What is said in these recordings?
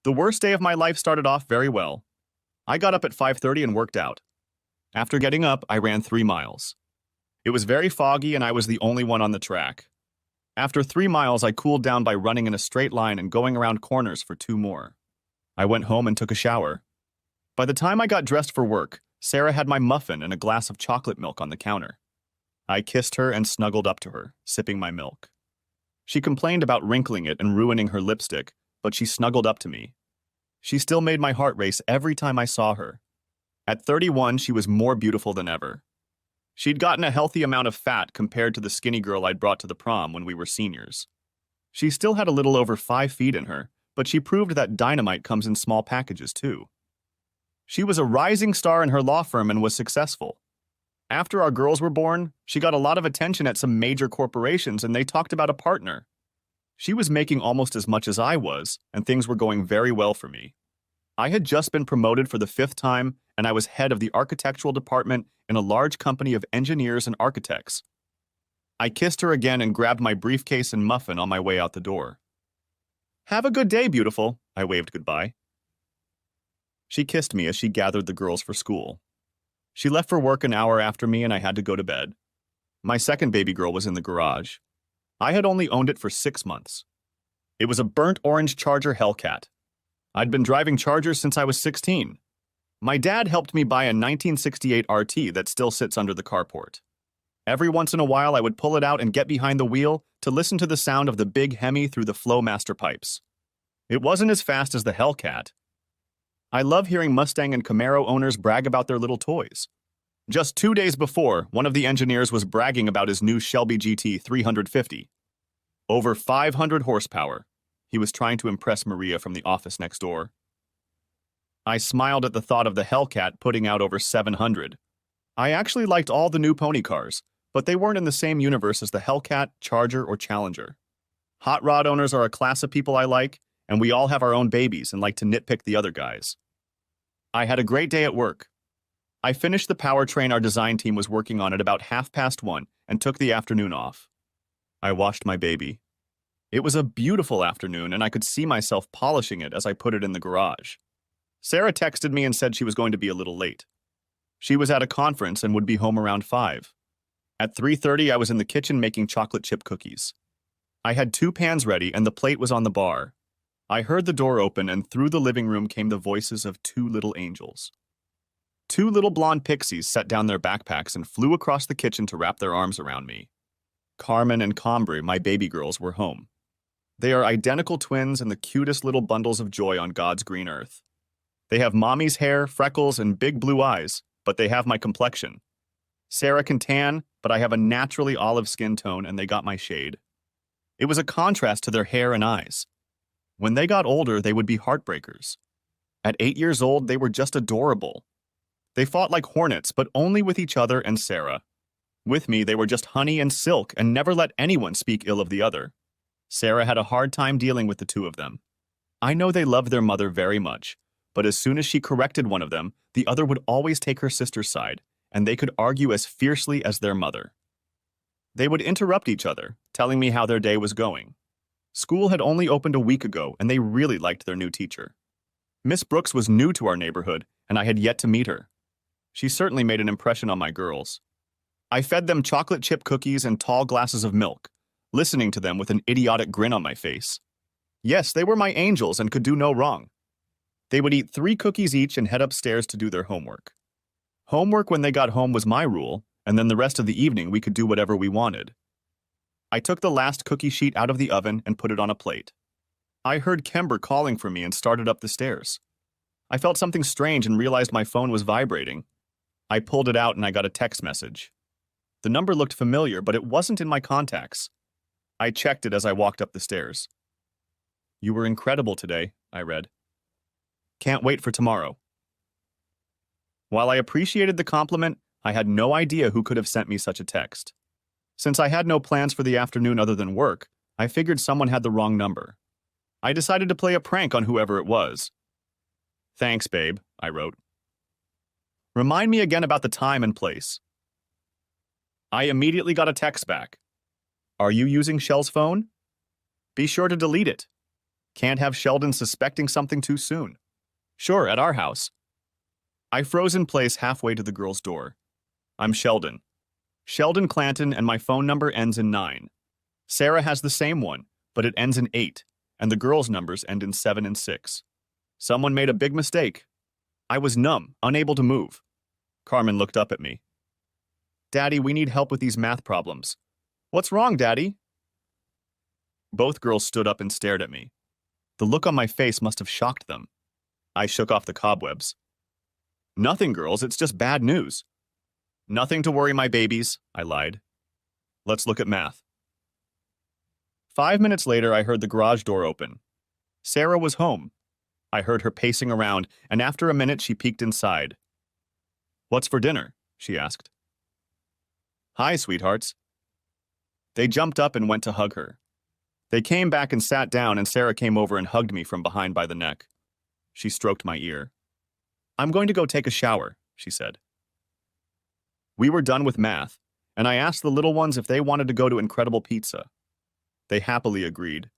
The worst day of my life started off very well. I got up at 5:30 and worked out. After getting up, I ran 3 miles. It was very foggy and I was the only one on the track. After 3 miles, I cooled down by running in a straight line and going around corners for 2 more. I went home and took a shower. By the time I got dressed for work, Sarah had my muffin and a glass of chocolate milk on the counter. I kissed her and snuggled up to her, sipping my milk. She complained about wrinkling it and ruining her lipstick, but she snuggled up to me. She still made my heart race every time I saw her. At 31, she was more beautiful than ever. She'd gotten a healthy amount of fat compared to the skinny girl I'd brought to the prom when we were seniors. She still had a little over 5 feet in her, but she proved that dynamite comes in small packages too. She was a rising star in her law firm and was successful. After our girls were born, she got a lot of attention at some major corporations and they talked about a partner. She was making almost as much as I was, and things were going very well for me. I had just been promoted for the 5th time, and I was head of the architectural department in a large company of engineers and architects. I kissed her again and grabbed my briefcase and muffin on my way out the door. "Have a good day, beautiful," I waved goodbye. She kissed me as she gathered the girls for school. She left for work an hour after me and I had to go to bed. My second baby girl was in the garage. I had only owned it for 6 months. It was a burnt orange Charger Hellcat. I'd been driving Chargers since I was 16. My dad helped me buy a 1968 RT that still sits under the carport. Every once in a while I would pull it out and get behind the wheel to listen to the sound of the big Hemi through the Flowmaster pipes. It wasn't as fast as the Hellcat. I love hearing Mustang and Camaro owners brag about their little toys. Just 2 days before, one of the engineers was bragging about his new Shelby GT 350. Over 500 horsepower. He was trying to impress Maria from the office next door. I smiled at the thought of the Hellcat putting out over 700. I actually liked all the new pony cars, but they weren't in the same universe as the Hellcat, Charger, or Challenger. Hot rod owners are a class of people I like, and we all have our own babies and like to nitpick the other guys. I had a great day at work. I finished the powertrain our design team was working on at about 1:30 and took the afternoon off. I washed my baby. It was a beautiful afternoon and I could see myself polishing it as I put it in the garage. Sarah texted me and said she was going to be a little late. She was at a conference and would be home around 5. At 3:30, I was in the kitchen making chocolate chip cookies. I had 2 pans ready and the plate was on the bar. I heard the door open and through the living room came the voices of 2 little angels. 2 little blonde pixies set down their backpacks and flew across the kitchen to wrap their arms around me. Carmen and Combre, my baby girls, were home. They are identical twins and the cutest little bundles of joy on God's green earth. They have mommy's hair, freckles, and big blue eyes, but they have my complexion. Sarah can tan, but I have a naturally olive skin tone and they got my shade. It was a contrast to their hair and eyes. When they got older, they would be heartbreakers. At 8 years old, they were just adorable. They fought like hornets, but only with each other and Sarah. With me, they were just honey and silk and never let anyone speak ill of the other. Sarah had a hard time dealing with the 2 of them. I know they loved their mother very much, but as soon as she corrected one of them, the other would always take her sister's side, and they could argue as fiercely as their mother. They would interrupt each other, telling me how their day was going. School had only opened a week ago, and they really liked their new teacher. Miss Brooks was new to our neighborhood, and I had yet to meet her. She certainly made an impression on my girls. I fed them chocolate chip cookies and tall glasses of milk, listening to them with an idiotic grin on my face. Yes, they were my angels and could do no wrong. They would eat 3 cookies each and head upstairs to do their homework. Homework when they got home was my rule, and then the rest of the evening we could do whatever we wanted. I took the last cookie sheet out of the oven and put it on a plate. I heard Kember calling for me and started up the stairs. I felt something strange and realized my phone was vibrating. I pulled it out and I got a text message. The number looked familiar, but it wasn't in my contacts. I checked it as I walked up the stairs. "You were incredible today," I read. "Can't wait for tomorrow." While I appreciated the compliment, I had no idea who could have sent me such a text. Since I had no plans for the afternoon other than work, I figured someone had the wrong number. I decided to play a prank on whoever it was. "Thanks, babe," I wrote. "Remind me again about the time and place." I immediately got a text back. "Are you using Shell's phone? Be sure to delete it. Can't have Sheldon suspecting something too soon. Sure, at our house. I froze in place halfway to the girl's door. I'm Sheldon. Sheldon Clanton, and my phone number ends in 9. Sarah has the same one, but it ends in 8, and the girl's numbers end in 7 and 6. Someone made a big mistake. I was numb, unable to move. Carmen looked up at me. Daddy, we need help with these math problems. What's wrong, Daddy? Both girls stood up and stared at me. The look on my face must have shocked them. I shook off the cobwebs. Nothing, girls, it's just bad news. Nothing to worry, my babies, I lied. Let's look at math. 5 minutes later, I heard the garage door open. Sarah was home. I heard her pacing around, and after a minute, she peeked inside. What's for dinner? She asked. Hi, sweethearts. They jumped up and went to hug her. They came back and sat down, and Sarah came over and hugged me from behind by the neck. She stroked my ear. I'm going to go take a shower, she said. We were done with math, and I asked the little ones if they wanted to go to Incredible Pizza. They happily agreed,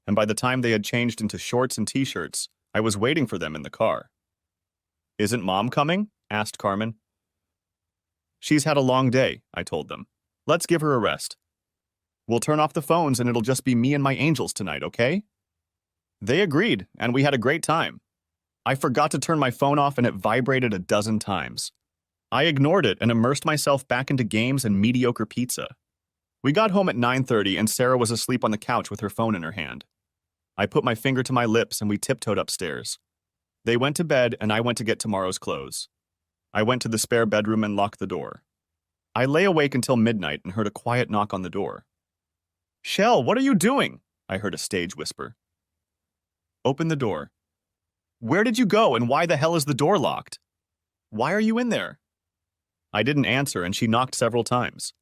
and by the time they had changed into shorts and t-shirts, I was waiting for them in the car. Isn't Mom coming? Asked Carmen. She's had a long day, I told them. Let's give her a rest. We'll turn off the phones and it'll just be me and my angels tonight, okay? They agreed, and we had a great time. I forgot to turn my phone off and it vibrated a dozen times. I ignored it and immersed myself back into games and mediocre pizza. We got home at 9:30 and Sarah was asleep on the couch with her phone in her hand. I put my finger to my lips and we tiptoed upstairs. They went to bed and I went to get tomorrow's clothes. I went to the spare bedroom and locked the door. I lay awake until midnight and heard a quiet knock on the door. Shell, what are you doing? I heard a stage whisper. Open the door. Where did you go and why the hell is the door locked? Why are you in there? I didn't answer and she knocked several times.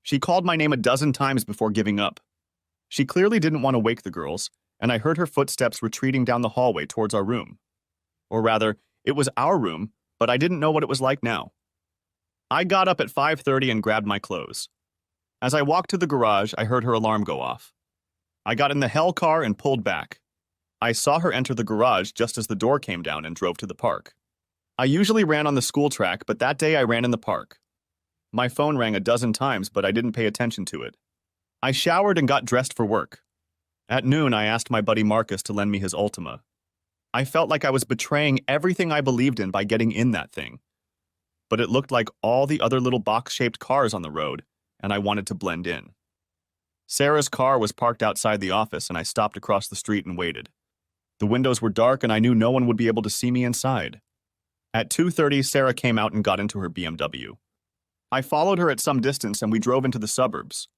She called my name a dozen times before giving up. She clearly didn't want to wake the girls, and I heard her footsteps retreating down the hallway towards our room. Or rather, it was our room, but I didn't know what it was like now. I got up at 5:30 and grabbed my clothes. As I walked to the garage, I heard her alarm go off. I got in the hell car and pulled back. I saw her enter the garage just as the door came down and drove to the park. I usually ran on the school track, but that day I ran in the park. My phone rang a dozen times, but I didn't pay attention to it. I showered and got dressed for work. At noon, I asked my buddy Marcus to lend me his Ultima. I felt like I was betraying everything I believed in by getting in that thing. But it looked like all the other little box-shaped cars on the road, and I wanted to blend in. Sarah's car was parked outside the office, and I stopped across the street and waited. The windows were dark, and I knew no one would be able to see me inside. At 2:30, Sarah came out and got into her BMW. I followed her at some distance, and we drove into the suburbs.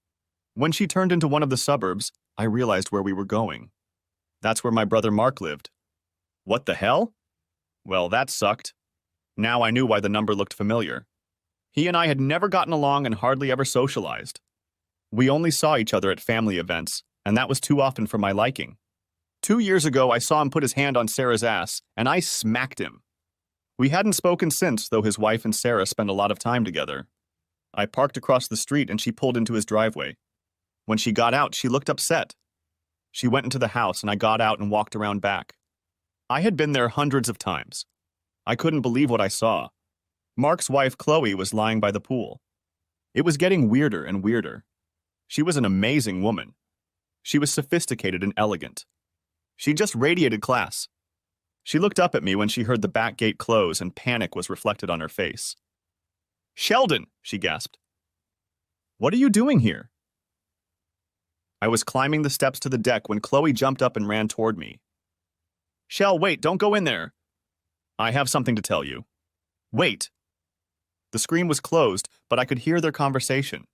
When she turned into one of the suburbs, I realized where we were going. That's where my brother Mark lived. What the hell? Well, that sucked. Now I knew why the number looked familiar. He and I had never gotten along and hardly ever socialized. We only saw each other at family events, and that was too often for my liking. 2 years ago, I saw him put his hand on Sarah's ass, and I smacked him. We hadn't spoken since, though his wife and Sarah spent a lot of time together. I parked across the street and she pulled into his driveway. When she got out, she looked upset. She went into the house and I got out and walked around back. I had been there hundreds of times. I couldn't believe what I saw. Mark's wife, Chloe, was lying by the pool. It was getting weirder and weirder. She was an amazing woman. She was sophisticated and elegant. She just radiated class. She looked up at me when she heard the back gate close and panic was reflected on her face. Sheldon, she gasped. What are you doing here? I was climbing the steps to the deck when Chloe jumped up and ran toward me. Shell, wait, don't go in there. I have something to tell you. Wait. The screen was closed, but I could hear their conversation.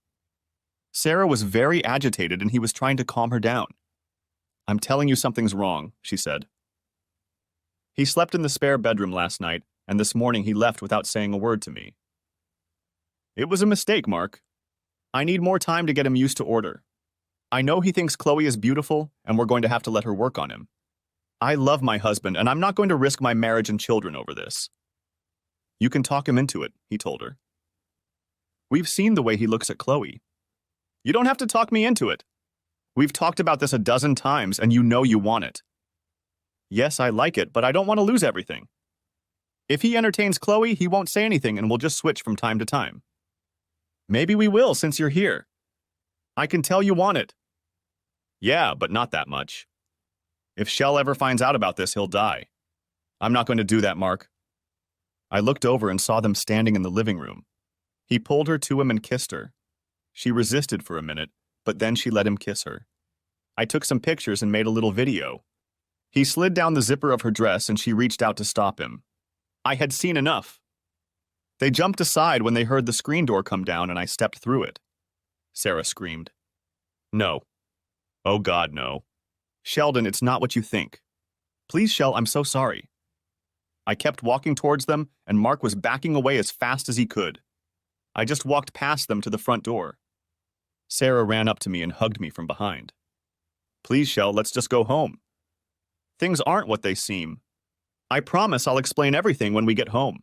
Sarah was very agitated and he was trying to calm her down. I'm telling you something's wrong, she said. He slept in the spare bedroom last night, and this morning he left without saying a word to me. It was a mistake, Mark. I need more time to get him used to order. I know he thinks Chloe is beautiful, and we're going to have to let her work on him. I love my husband, and I'm not going to risk my marriage and children over this. You can talk him into it, he told her. We've seen the way he looks at Chloe. You don't have to talk me into it. We've talked about this a dozen times, and you know you want it. Yes, I like it, but I don't want to lose everything. If he entertains Chloe, he won't say anything and we'll just switch from time to time. Maybe we will since you're here. I can tell you want it. Yeah, but not that much. If Shell ever finds out about this, he'll die. I'm not going to do that, Mark. I looked over and saw them standing in the living room. He pulled her to him and kissed her. She resisted for a minute, but then she let him kiss her. I took some pictures and made a little video. He slid down the zipper of her dress and she reached out to stop him. I had seen enough. They jumped aside when they heard the screen door come down and I stepped through it. Sarah screamed. No. Oh God, no. Sheldon, it's not what you think. Please, Shell, I'm so sorry. I kept walking towards them and Mark was backing away as fast as he could. I just walked past them to the front door. Sarah ran up to me and hugged me from behind. Please, Shell, let's just go home. Things aren't what they seem. I promise I'll explain everything when we get home.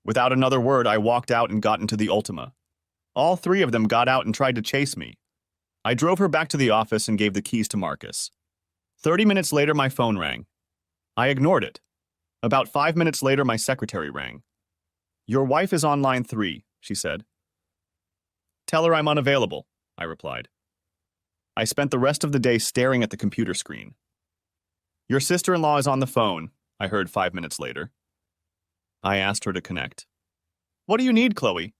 Without another word, I walked out and got into the Ultima. All three of them got out and tried to chase me. I drove her back to the office and gave the keys to Marcus. 30 minutes later, my phone rang. I ignored it. About 5 minutes later, my secretary rang. Your wife is on line 3, she said. Tell her I'm unavailable, I replied. I spent the rest of the day staring at the computer screen. Your sister-in-law is on the phone, I heard 5 minutes later. I asked her to connect. What do you need, Chloe?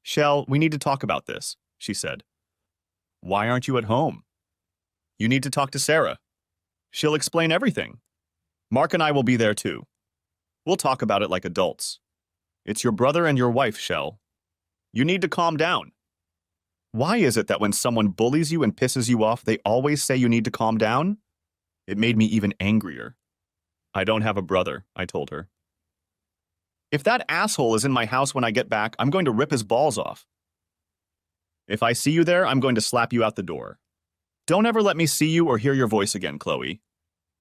Shell, we need to talk about this, she said. Why aren't you at home? You need to talk to Sarah. She'll explain everything. Mark and I will be there too. We'll talk about it like adults. It's your brother and your wife, Shell. You need to calm down. Why is it that when someone bullies you and pisses you off, they always say you need to calm down? It made me even angrier. I don't have a brother, I told her. If that asshole is in my house when I get back, I'm going to rip his balls off. If I see you there, I'm going to slap you out the door. Don't ever let me see you or hear your voice again, Chloe.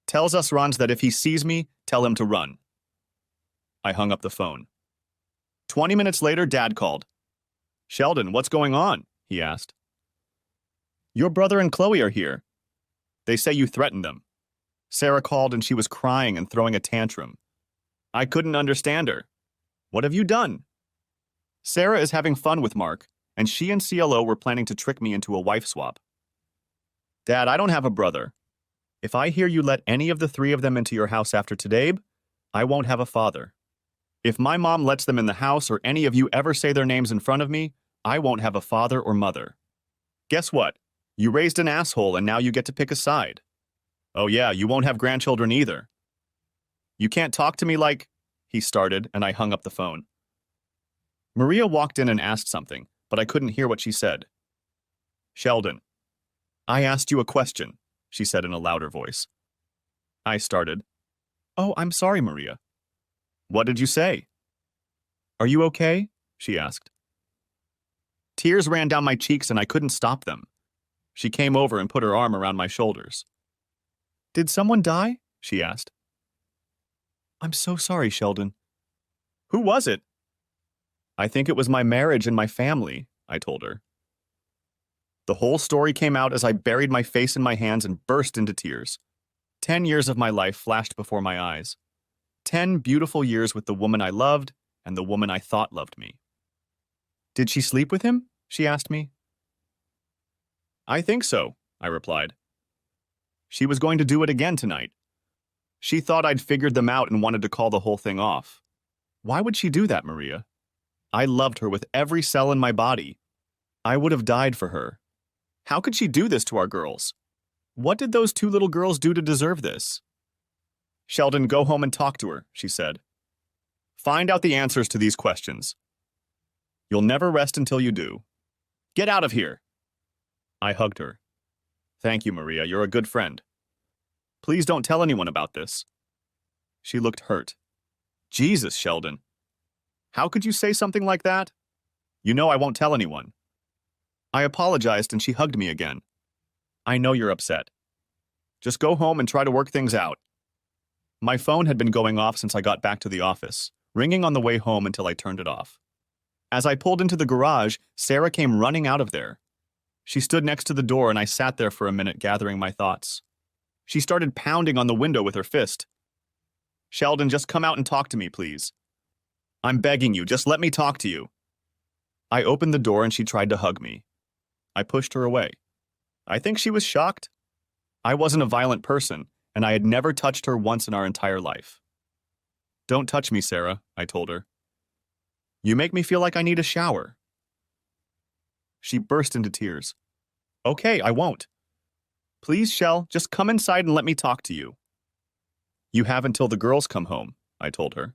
Tells us Rons that if he sees me, tell him to run. I hung up the phone. 20 minutes later, Dad called. Sheldon, what's going on? He asked. Your brother and Chloe are here. They say you threatened them. Sarah called and she was crying and throwing a tantrum. I couldn't understand her. What have you done? Sarah is having fun with Mark, and she and CLO were planning to trick me into a wife swap. Dad, I don't have a brother. If I hear you let any of the three of them into your house after today, I won't have a father. If my mom lets them in the house or any of you ever say their names in front of me, I won't have a father or mother. Guess what? You raised an asshole and now you get to pick a side. Oh yeah, you won't have grandchildren either. You can't talk to me like... He started, and I hung up the phone. Maria walked in and asked something, but I couldn't hear what she said. Sheldon, I asked you a question, she said in a louder voice. I started. Oh, I'm sorry, Maria. What did you say? Are you okay? She asked. Tears ran down my cheeks and I couldn't stop them. She came over and put her arm around my shoulders. Did someone die? She asked. I'm so sorry, Sheldon. Who was it? I think it was my marriage and my family, I told her. The whole story came out as I buried my face in my hands and burst into tears. 10 years of my life flashed before my eyes. 10 beautiful years with the woman I loved and the woman I thought loved me. Did she sleep with him? She asked me. I think so, I replied. She was going to do it again tonight. She thought I'd figured them out and wanted to call the whole thing off. Why would she do that, Maria? I loved her with every cell in my body. I would have died for her. How could she do this to our girls? What did those 2 little girls do to deserve this? Sheldon, go home and talk to her, she said. Find out the answers to these questions. You'll never rest until you do. Get out of here. I hugged her. Thank you, Maria. You're a good friend. Please don't tell anyone about this. She looked hurt. Jesus, Sheldon. How could you say something like that? You know I won't tell anyone. I apologized and she hugged me again. I know you're upset. Just go home and try to work things out. My phone had been going off since I got back to the office, ringing on the way home until I turned it off. As I pulled into the garage, Sarah came running out of there. She stood next to the door and I sat there for a minute gathering my thoughts. She started pounding on the window with her fist. Sheldon, just come out and talk to me, please. I'm begging you, just let me talk to you. I opened the door and she tried to hug me. I pushed her away. I think she was shocked. I wasn't a violent person, and I had never touched her once in our entire life. Don't touch me, Sarah, I told her. You make me feel like I need a shower. She burst into tears. Okay, I won't. Please, Shell, just come inside and let me talk to you. You have until the girls come home, I told her.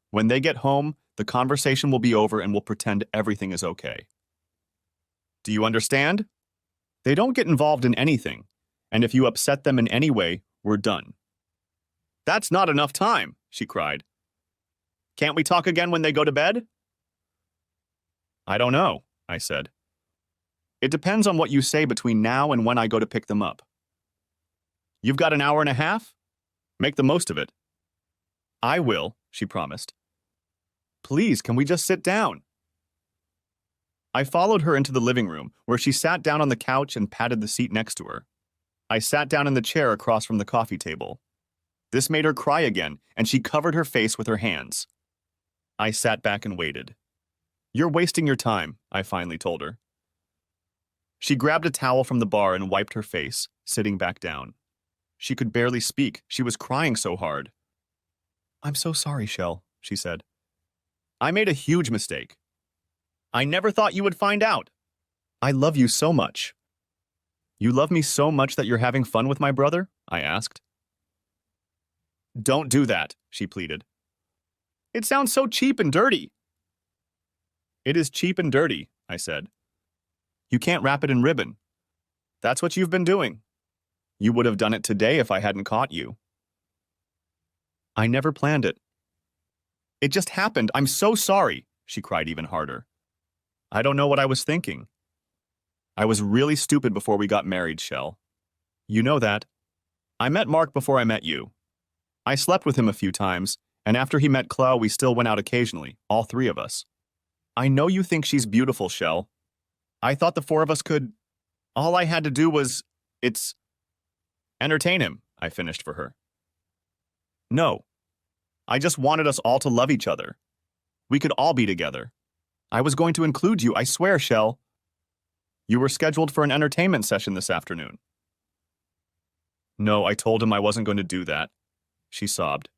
When they get home, the conversation will be over and we'll pretend everything is okay. Do you understand? They don't get involved in anything, and if you upset them in any way, we're done. That's not enough time, she cried. Can't we talk again when they go to bed? I don't know, I said. It depends on what you say between now and when I go to pick them up. You've got an hour and a half? Make the most of it. I will, she promised. Please, can we just sit down? I followed her into the living room, where she sat down on the couch and patted the seat next to her. I sat down in the chair across from the coffee table. This made her cry again, and she covered her face with her hands. I sat back and waited. You're wasting your time, I finally told her. She grabbed a towel from the bar and wiped her face, sitting back down. She could barely speak. She was crying so hard. I'm so sorry, Shell, she said. I made a huge mistake. I never thought you would find out. I love you so much. You love me so much that you're having fun with my brother? I asked. Don't do that, she pleaded. It sounds so cheap and dirty. It is cheap and dirty, I said. You can't wrap it in ribbon. That's what you've been doing. You would have done it today if I hadn't caught you. I never planned it. It just happened. I'm so sorry, she cried even harder. I don't know what I was thinking. I was really stupid before we got married, Shell. You know that. I met Mark before I met you. I slept with him a few times, and after he met Chloe, we still went out occasionally, all three of us. I know you think she's beautiful, Shell. I thought the four of us could... All I had to do was... entertain him, I finished for her. No. I just wanted us all to love each other. We could all be together. I was going to include you, I swear, Shell. You were scheduled for an entertainment session this afternoon. No, I told him I wasn't going to do that. She sobbed.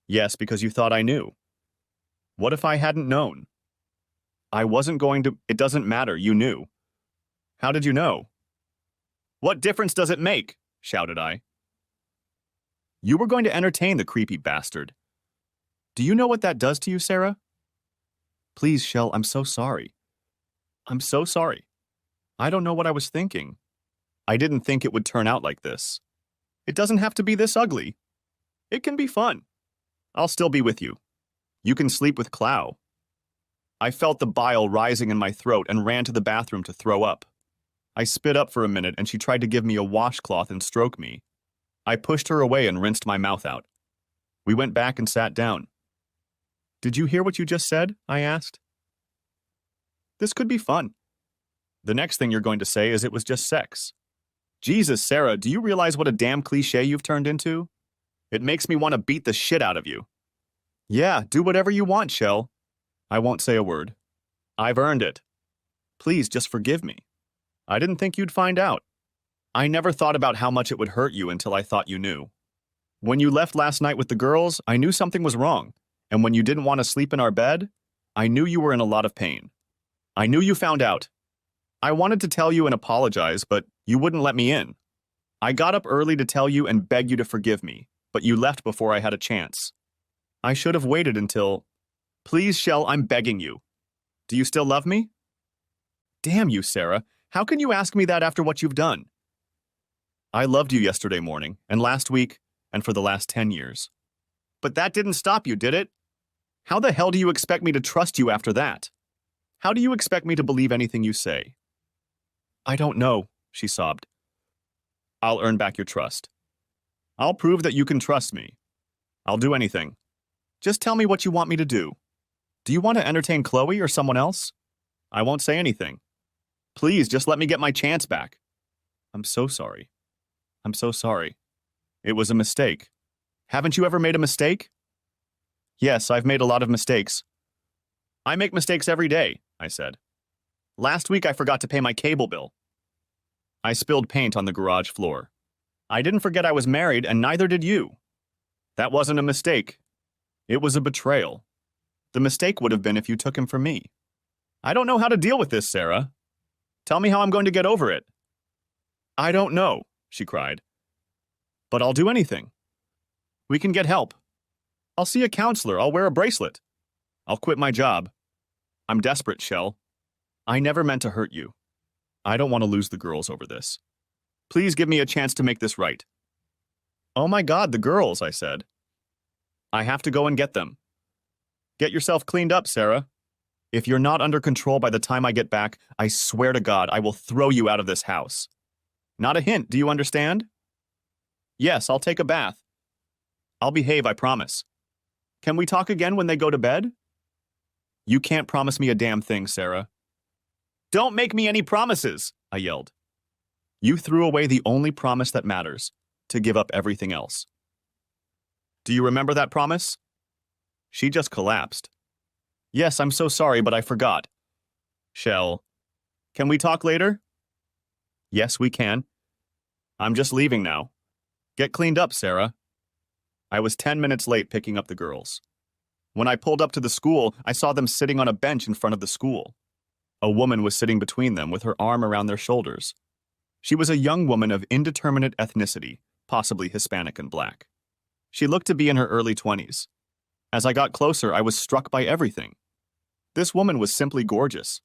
Yes, because you thought I knew. What if I hadn't known? I wasn't going to... It doesn't matter, you knew. How did you know? What difference does it make? Shouted I. You were going to entertain the creepy bastard. Do you know what that does to you, Sarah? Please, Shell, I'm so sorry. I'm so sorry. I don't know what I was thinking. I didn't think it would turn out like this. It doesn't have to be this ugly. It can be fun. I'll still be with you. You can sleep with Chloe. I felt the bile rising in my throat and ran to the bathroom to throw up. I spit up for a minute and she tried to give me a washcloth and stroke me. I pushed her away and rinsed my mouth out. We went back and sat down. Did you hear what you just said? I asked. This could be fun. The next thing you're going to say is it was just sex. Jesus, Sarah, do you realize what a damn cliche you've turned into? It makes me want to beat the shit out of you. Yeah, do whatever you want, Shell. I won't say a word. I've earned it. Please, just forgive me. I didn't think you'd find out. I never thought about how much it would hurt you until I thought you knew. When you left last night with the girls, I knew something was wrong. And when you didn't want to sleep in our bed, I knew you were in a lot of pain. I knew you found out. I wanted to tell you and apologize, but you wouldn't let me in. I got up early to tell you and beg you to forgive me, but you left before I had a chance. I should have waited until... Please, Shell, I'm begging you. Do you still love me? Damn you, Sarah. How can you ask me that after what you've done? I loved you yesterday morning, and last week, and for the last 10 years. But that didn't stop you, did it? How the hell do you expect me to trust you after that? How do you expect me to believe anything you say? I don't know, she sobbed. I'll earn back your trust. I'll prove that you can trust me. I'll do anything. Just tell me what you want me to do. Do you want to entertain Chloe or someone else? I won't say anything. Please, just let me get my chance back. I'm so sorry. I'm so sorry. It was a mistake. Haven't you ever made a mistake? Yes, I've made a lot of mistakes. I make mistakes every day, I said. Last week I forgot to pay my cable bill. I spilled paint on the garage floor. I didn't forget I was married, and neither did you. That wasn't a mistake. It was a betrayal. The mistake would have been if you took him from me. I don't know how to deal with this, Sarah. Tell me how I'm going to get over it. I don't know, she cried. But I'll do anything. We can get help. I'll see a counselor. I'll wear a bracelet. I'll quit my job. I'm desperate, Shell. I never meant to hurt you. I don't want to lose the girls over this. Please give me a chance to make this right. Oh my God, the girls, I said. I have to go and get them. Get yourself cleaned up, Sarah. If you're not under control by the time I get back, I swear to God, I will throw you out of this house. Not a hint, do you understand? Yes, I'll take a bath. I'll behave, I promise. Can we talk again when they go to bed? You can't promise me a damn thing, Sarah. Don't make me any promises, I yelled. You threw away the only promise that matters, to give up everything else. Do you remember that promise? She just collapsed. Yes, I'm so sorry, but I forgot. Shell, can we talk later? Yes, we can. I'm just leaving now. Get cleaned up, Sarah. I was 10 minutes late picking up the girls. When I pulled up to the school, I saw them sitting on a bench in front of the school. A woman was sitting between them with her arm around their shoulders. She was a young woman of indeterminate ethnicity, possibly Hispanic and black. She looked to be in her early 20s. As I got closer, I was struck by everything. This woman was simply gorgeous.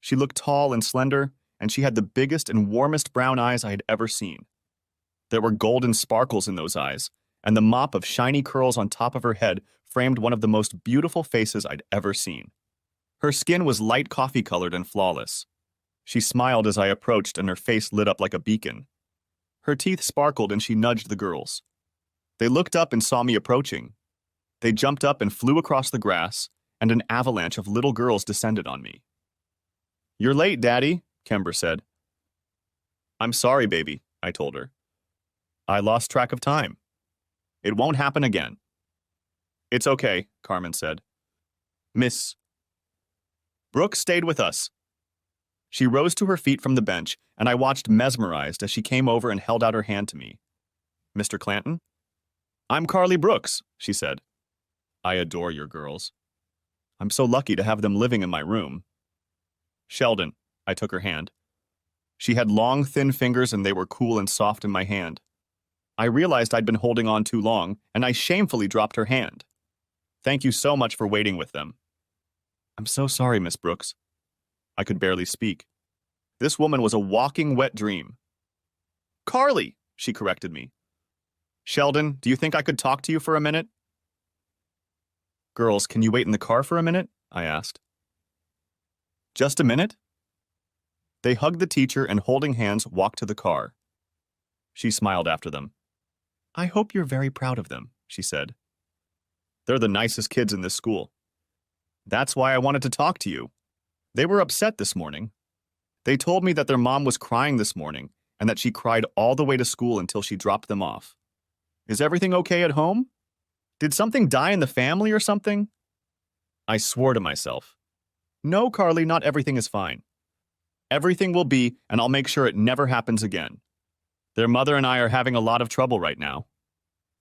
She looked tall and slender, and she had the biggest and warmest brown eyes I had ever seen. There were golden sparkles in those eyes, and the mop of shiny curls on top of her head framed one of the most beautiful faces I'd ever seen. Her skin was light coffee-colored and flawless. She smiled as I approached, and her face lit up like a beacon. Her teeth sparkled, and she nudged the girls. They looked up and saw me approaching. They jumped up and flew across the grass, and an avalanche of little girls descended on me. You're late, Daddy, Kember said. I'm sorry, baby, I told her. I lost track of time. It won't happen again. It's okay, Carmen said. Miss Brooks stayed with us. She rose to her feet from the bench, and I watched mesmerized as she came over and held out her hand to me. Mr. Clanton? I'm Carly Brooks, she said. I adore your girls. I'm so lucky to have them living in my room. Sheldon, I took her hand. She had long, thin fingers, and they were cool and soft in my hand. I realized I'd been holding on too long, and I shamefully dropped her hand. Thank you so much for waiting with them. I'm so sorry, Miss Brooks. I could barely speak. This woman was a walking wet dream. Carly, she corrected me. Sheldon, do you think I could talk to you for a minute? Girls, can you wait in the car for a minute? I asked. Just a minute? They hugged the teacher and, holding hands, walked to the car. She smiled after them. I hope you're very proud of them, she said. They're the nicest kids in this school. That's why I wanted to talk to you. They were upset this morning. They told me that their mom was crying this morning and that she cried all the way to school until she dropped them off. Is everything okay at home? Did something die in the family or something? I swore to myself. No, Carly, not everything is fine. Everything will be, and I'll make sure it never happens again. Their mother and I are having a lot of trouble right now.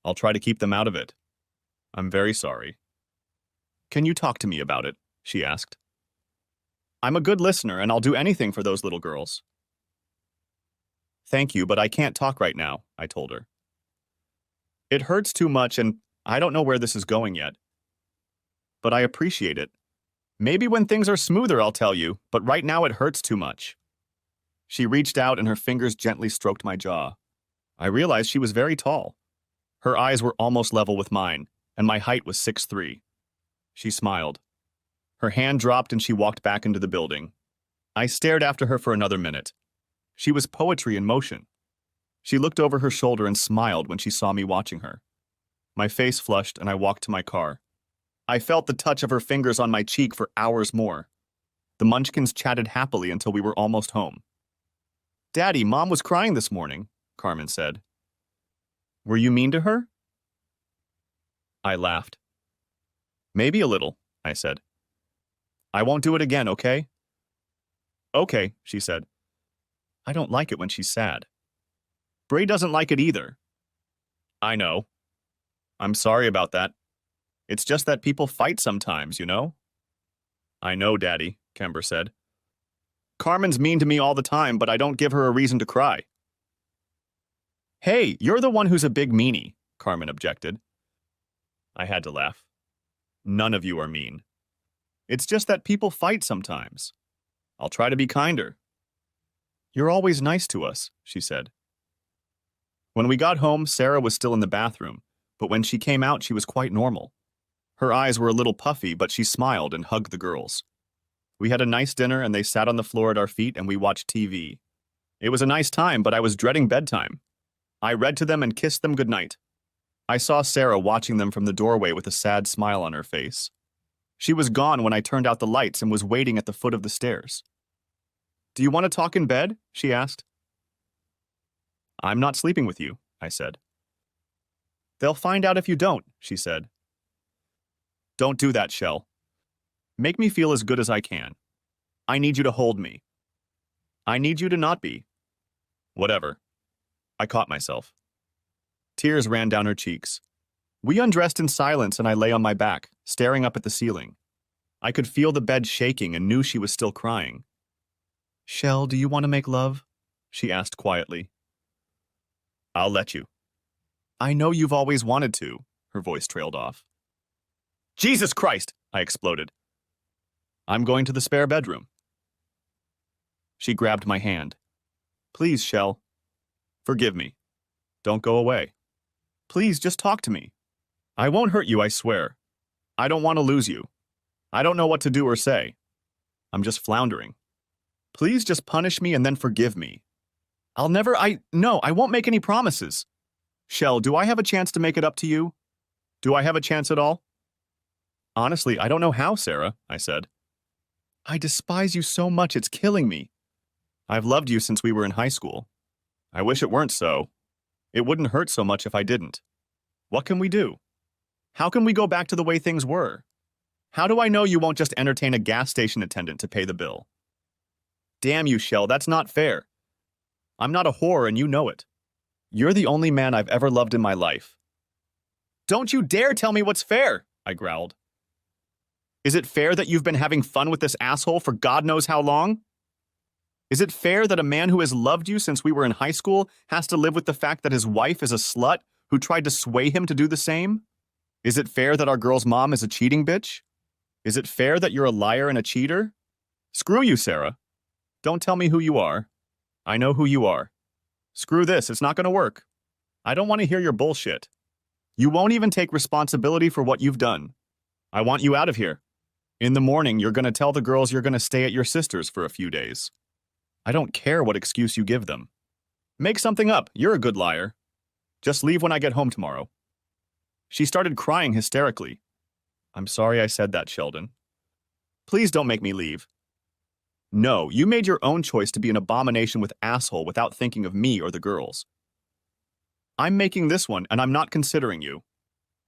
I'll try to keep them out of it. I'm very sorry. Can you talk to me about it? She asked. I'm a good listener, and I'll do anything for those little girls. Thank you, but I can't talk right now, I told her. It hurts too much, and I don't know where this is going yet. But I appreciate it. Maybe when things are smoother, I'll tell you, but right now it hurts too much. She reached out, and her fingers gently stroked my jaw. I realized she was very tall. Her eyes were almost level with mine, and my height was 6'3". She smiled. Her hand dropped, and she walked back into the building. I stared after her for another minute. She was poetry in motion. She looked over her shoulder and smiled when she saw me watching her. My face flushed, and I walked to my car. I felt the touch of her fingers on my cheek for hours more. The Munchkins chatted happily until we were almost home. Daddy, Mom was crying this morning, Carmen said. Were you mean to her? I laughed. Maybe a little, I said. I won't do it again, okay? Okay, she said. I don't like it when she's sad. Bray doesn't like it either. I know. I'm sorry about that. It's just that people fight sometimes, you know? I know, Daddy, Kember said. Carmen's mean to me all the time, but I don't give her a reason to cry. Hey, you're the one who's a big meanie, Carmen objected. I had to laugh. None of you are mean. It's just that people fight sometimes. I'll try to be kinder. You're always nice to us, she said. When we got home, Sarah was still in the bathroom, but when she came out, she was quite normal. Her eyes were a little puffy, but she smiled and hugged the girls. We had a nice dinner and they sat on the floor at our feet and we watched TV. It was a nice time, but I was dreading bedtime. I read to them and kissed them goodnight. I saw Sarah watching them from the doorway with a sad smile on her face. She was gone when I turned out the lights and was waiting at the foot of the stairs. Do you want to talk in bed? She asked. I'm not sleeping with you, I said. They'll find out if you don't, she said. Don't do that, Shell. Make me feel as good as I can. I need you to hold me. I need you to not be. Whatever. I caught myself. Tears ran down her cheeks. We undressed in silence and I lay on my back, staring up at the ceiling. I could feel the bed shaking and knew she was still crying. Shell, do you want to make love? She asked quietly. I'll let you. I know you've always wanted to, her voice trailed off. Jesus Christ, I exploded. I'm going to the spare bedroom. She grabbed my hand. Please, Shell. Forgive me. Don't go away. Please, just talk to me. I won't hurt you, I swear. I don't want to lose you. I don't know what to do or say. I'm just floundering. Please just punish me and then forgive me. No, I won't make any promises. Shell, do I have a chance to make it up to you? Do I have a chance at all? Honestly, I don't know how, Sarah, I said. I despise you so much, it's killing me. I've loved you since we were in high school. I wish it weren't so. It wouldn't hurt so much if I didn't. What can we do? How can we go back to the way things were? How do I know you won't just entertain a gas station attendant to pay the bill? Damn you, Shell, that's not fair. I'm not a whore and you know it. You're the only man I've ever loved in my life. Don't you dare tell me what's fair, I growled. Is it fair that you've been having fun with this asshole for God knows how long? Is it fair that a man who has loved you since we were in high school has to live with the fact that his wife is a slut who tried to sway him to do the same? Is it fair that our girl's mom is a cheating bitch? Is it fair that you're a liar and a cheater? Screw you, Sarah. Don't tell me who you are. I know who you are. Screw this, it's not going to work. I don't want to hear your bullshit. You won't even take responsibility for what you've done. I want you out of here. In the morning, you're going to tell the girls you're going to stay at your sister's for a few days. I don't care what excuse you give them. Make something up, you're a good liar. Just leave when I get home tomorrow. She started crying hysterically. I'm sorry I said that, Sheldon. Please don't make me leave. No, you made your own choice to be an abomination with asshole without thinking of me or the girls. I'm making this one, and I'm not considering you.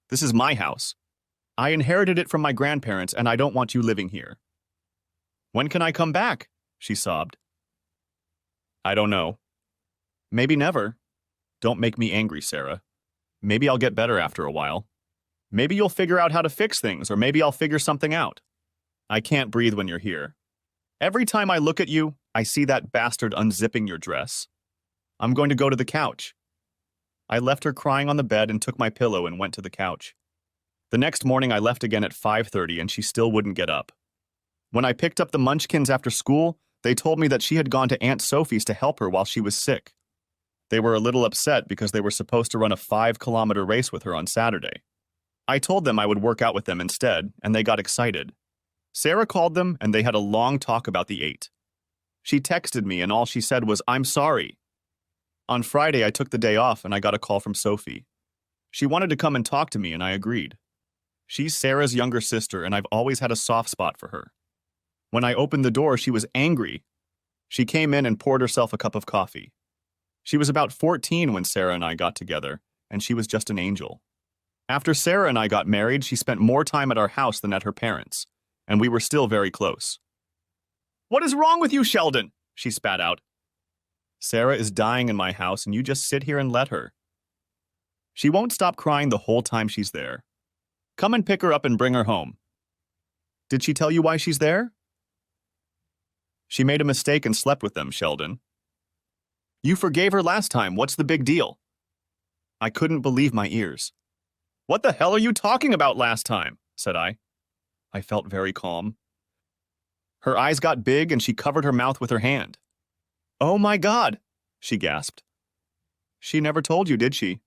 This is my house. I inherited it from my grandparents, and I don't want you living here. When can I come back? She sobbed. I don't know. Maybe never. Don't make me angry, Sarah. Maybe I'll get better after a while. Maybe you'll figure out how to fix things, or maybe I'll figure something out. I can't breathe when you're here. Every time I look at you, I see that bastard unzipping your dress. I'm going to go to the couch. I left her crying on the bed and took my pillow and went to the couch. The next morning I left again at 5:30 and she still wouldn't get up. When I picked up the Munchkins after school, they told me that she had gone to Aunt Sophie's to help her while she was sick. They were a little upset because they were supposed to run a 5-kilometer race with her on Saturday. I told them I would work out with them instead, and they got excited. Sarah called them, and they had a long talk about the 8. She texted me, and all she said was, "I'm sorry." On Friday, I took the day off, and I got a call from Sophie. She wanted to come and talk to me, and I agreed. She's Sarah's younger sister, and I've always had a soft spot for her. When I opened the door, she was angry. She came in and poured herself a cup of coffee. She was about 14 when Sarah and I got together, and she was just an angel. After Sarah and I got married, she spent more time at our house than at her parents', and we were still very close. "What is wrong with you, Sheldon?" she spat out. "Sarah is dying in my house, and you just sit here and let her. She won't stop crying the whole time she's there. Come and pick her up and bring her home." "Did she tell you why she's there?" "She made a mistake and slept with them, Sheldon." "You forgave her last time. What's the big deal?" I couldn't believe my ears. "What the hell are you talking about last time?" said I. I felt very calm. Her eyes got big and she covered her mouth with her hand. "Oh my God," she gasped. "She never told you, did she?"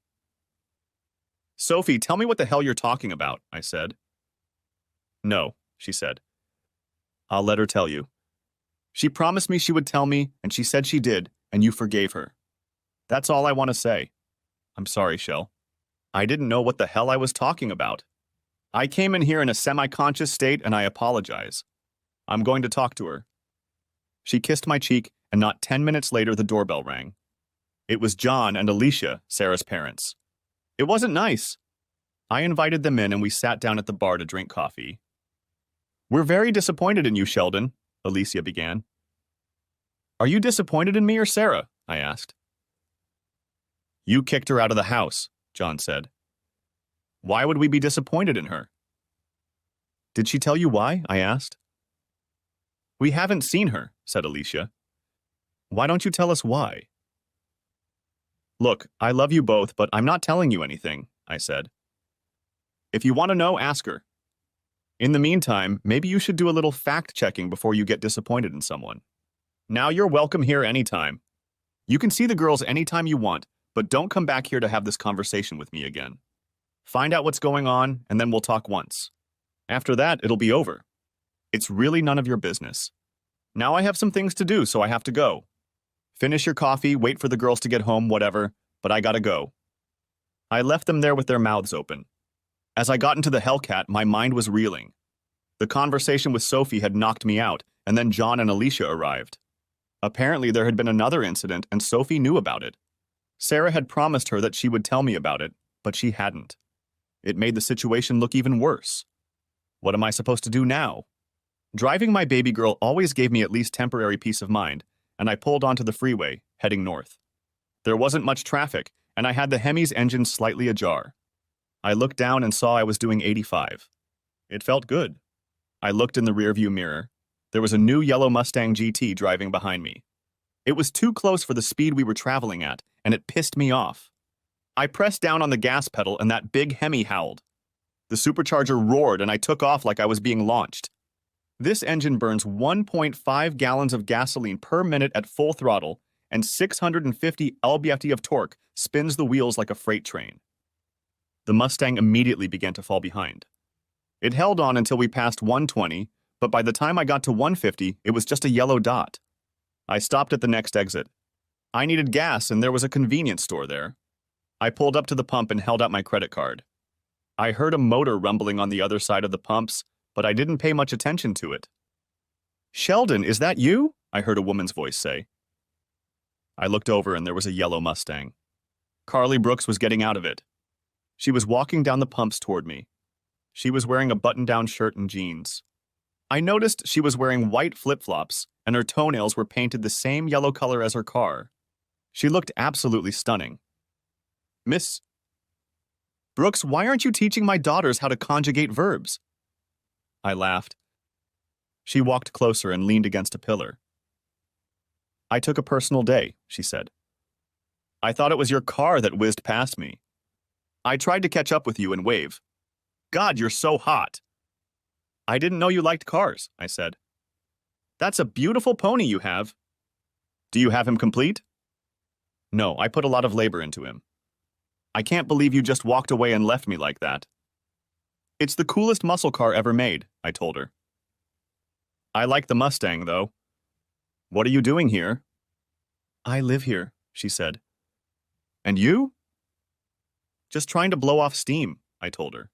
"Sophie, tell me what the hell you're talking about," I said. "No," she said. "I'll let her tell you. She promised me she would tell me, and she said she did, and you forgave her. That's all I want to say. I'm sorry, Shell. I didn't know what the hell I was talking about. I came in here in a semi-conscious state, and I apologize. I'm going to talk to her." She kissed my cheek, and not 10 minutes later the doorbell rang. It was John and Alicia, Sarah's parents. It wasn't nice. I invited them in, and we sat down at the bar to drink coffee. "We're very disappointed in you, Sheldon," Alicia began. "Are you disappointed in me or Sarah?" I asked. "You kicked her out of the house," John said. "Why would we be disappointed in her?" "Did she tell you why?" I asked. "We haven't seen her," said Alicia. "Why don't you tell us why?" "Look, I love you both, but I'm not telling you anything," I said. "If you want to know, ask her. In the meantime, maybe you should do a little fact-checking before you get disappointed in someone. Now you're welcome here anytime. You can see the girls anytime you want, but don't come back here to have this conversation with me again. Find out what's going on, and then we'll talk once. After that, it'll be over. It's really none of your business. Now I have some things to do, so I have to go. Finish your coffee, wait for the girls to get home, whatever, but I gotta go." I left them there with their mouths open. As I got into the Hellcat, my mind was reeling. The conversation with Sophie had knocked me out, and then John and Alicia arrived. Apparently there had been another incident, and Sophie knew about it. Sarah had promised her that she would tell me about it, but she hadn't. It made the situation look even worse. What am I supposed to do now? Driving my baby girl always gave me at least temporary peace of mind, and I pulled onto the freeway, heading north. There wasn't much traffic, and I had the Hemi's engine slightly ajar. I looked down and saw I was doing 85. It felt good. I looked in the rearview mirror. There was a new yellow Mustang GT driving behind me. It was too close for the speed we were traveling at, and it pissed me off. I pressed down on the gas pedal, and that big Hemi howled. The supercharger roared, and I took off like I was being launched. This engine burns 1.5 gallons of gasoline per minute at full throttle, and 650 lb-ft of torque spins the wheels like a freight train. The Mustang immediately began to fall behind. It held on until we passed 120, but by the time I got to 150, it was just a yellow dot. I stopped at the next exit. I needed gas, and there was a convenience store there. I pulled up to the pump and held out my credit card. I heard a motor rumbling on the other side of the pumps, but I didn't pay much attention to it. "Sheldon, is that you?" I heard a woman's voice say. I looked over, and there was a yellow Mustang. Carly Brooks was getting out of it. She was walking down the pumps toward me. She was wearing a button-down shirt and jeans. I noticed she was wearing white flip-flops, and her toenails were painted the same yellow color as her car. She looked absolutely stunning. "Miss Brooks, why aren't you teaching my daughters how to conjugate verbs?" I laughed. She walked closer and leaned against a pillar. "I took a personal day," she said. "I thought it was your car that whizzed past me. I tried to catch up with you and wave. God, you're so hot." "I didn't know you liked cars," I said. "That's a beautiful pony you have." "Do you have him complete?" "No, I put a lot of labor into him." "I can't believe you just walked away and left me like that." "It's the coolest muscle car ever made," I told her. "I like the Mustang, though." "What are you doing here?" "I live here," she said. "And you?" "Just trying to blow off steam," I told her.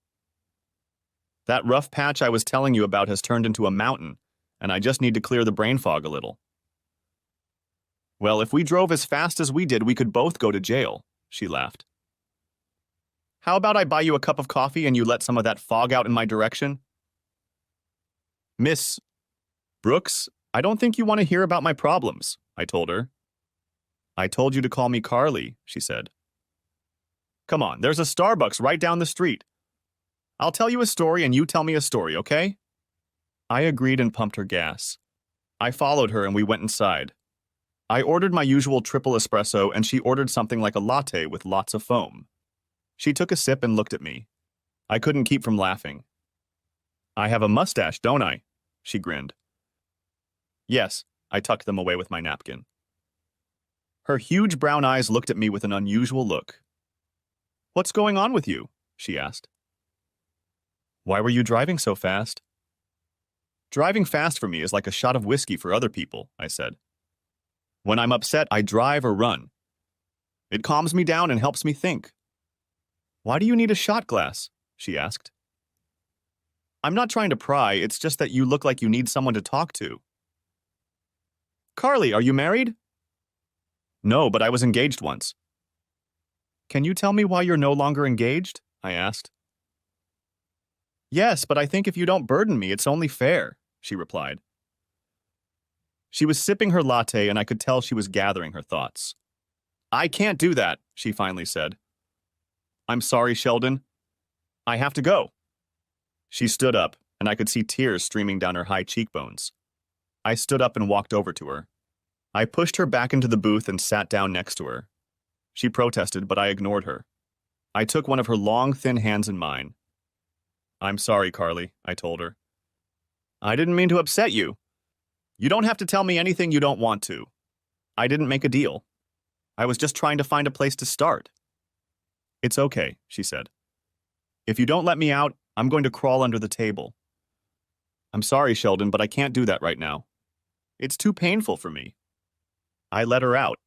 "That rough patch I was telling you about has turned into a mountain, and I just need to clear the brain fog a little." "Well, if we drove as fast as we did, we could both go to jail," she laughed. How about I buy you a cup of coffee and you let some of that fog out in my direction? Miss Brooks, I don't think you want to hear about my problems, I told her. I told you to call me Carly, she said. Come on, there's a Starbucks right down the street. I'll tell you a story and you tell me a story, okay? I agreed and pumped her gas. I followed her and we went inside. I ordered my usual triple espresso and she ordered something like a latte with lots of foam. She took a sip and looked at me. I couldn't keep from laughing. I have a mustache, don't I? She grinned. Yes, I tucked them away with my napkin. Her huge brown eyes looked at me with an unusual look. What's going on with you? She asked. Why were you driving so fast? Driving fast for me is like a shot of whiskey for other people, I said. When I'm upset, I drive or run. It calms me down and helps me think. Why do you need a shot glass? She asked. I'm not trying to pry, it's just that you look like you need someone to talk to. Carly, are you married? No, but I was engaged once. Can you tell me why you're no longer engaged? I asked. Yes, but I think if you don't burden me, it's only fair, she replied. She was sipping her latte and I could tell she was gathering her thoughts. I can't do that, she finally said. I'm sorry, Sheldon. I have to go. She stood up, and I could see tears streaming down her high cheekbones. I stood up and walked over to her. I pushed her back into the booth and sat down next to her. She protested, but I ignored her. I took one of her long, thin hands in mine. I'm sorry, Carly, I told her. I didn't mean to upset you. You don't have to tell me anything you don't want to. I didn't make a deal. I was just trying to find a place to start. It's okay, she said. If you don't let me out, I'm going to crawl under the table. I'm sorry, Sheldon, but I can't do that right now. It's too painful for me. I let her out.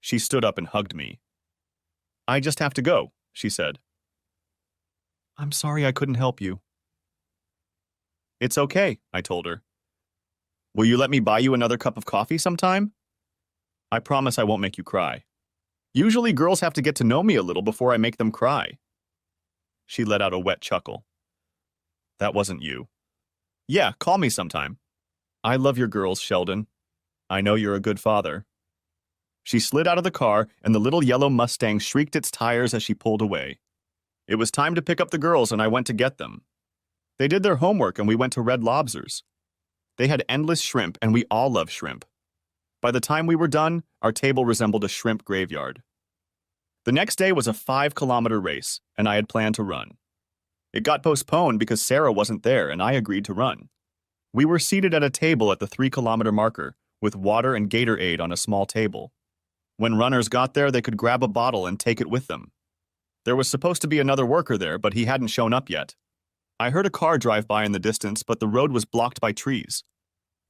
She stood up and hugged me. I just have to go, she said. I'm sorry I couldn't help you. It's okay, I told her. Will you let me buy you another cup of coffee sometime? I promise I won't make you cry. Usually girls have to get to know me a little before I make them cry. She let out a wet chuckle. That wasn't you. Yeah, call me sometime. I love your girls, Sheldon. I know you're a good father. She slid out of the car, and the little yellow Mustang shrieked its tires as she pulled away. It was time to pick up the girls, and I went to get them. They did their homework, and we went to Red Lobster's. They had endless shrimp, and we all love shrimp. By the time we were done, our table resembled a shrimp graveyard. The next day was a 5-kilometer race, and I had planned to run. It got postponed because Sarah wasn't there, and I agreed to run. We were seated at a table at the 3-kilometer marker, with water and Gatorade on a small table. When runners got there, they could grab a bottle and take it with them. There was supposed to be another worker there, but he hadn't shown up yet. I heard a car drive by in the distance, but the road was blocked by trees.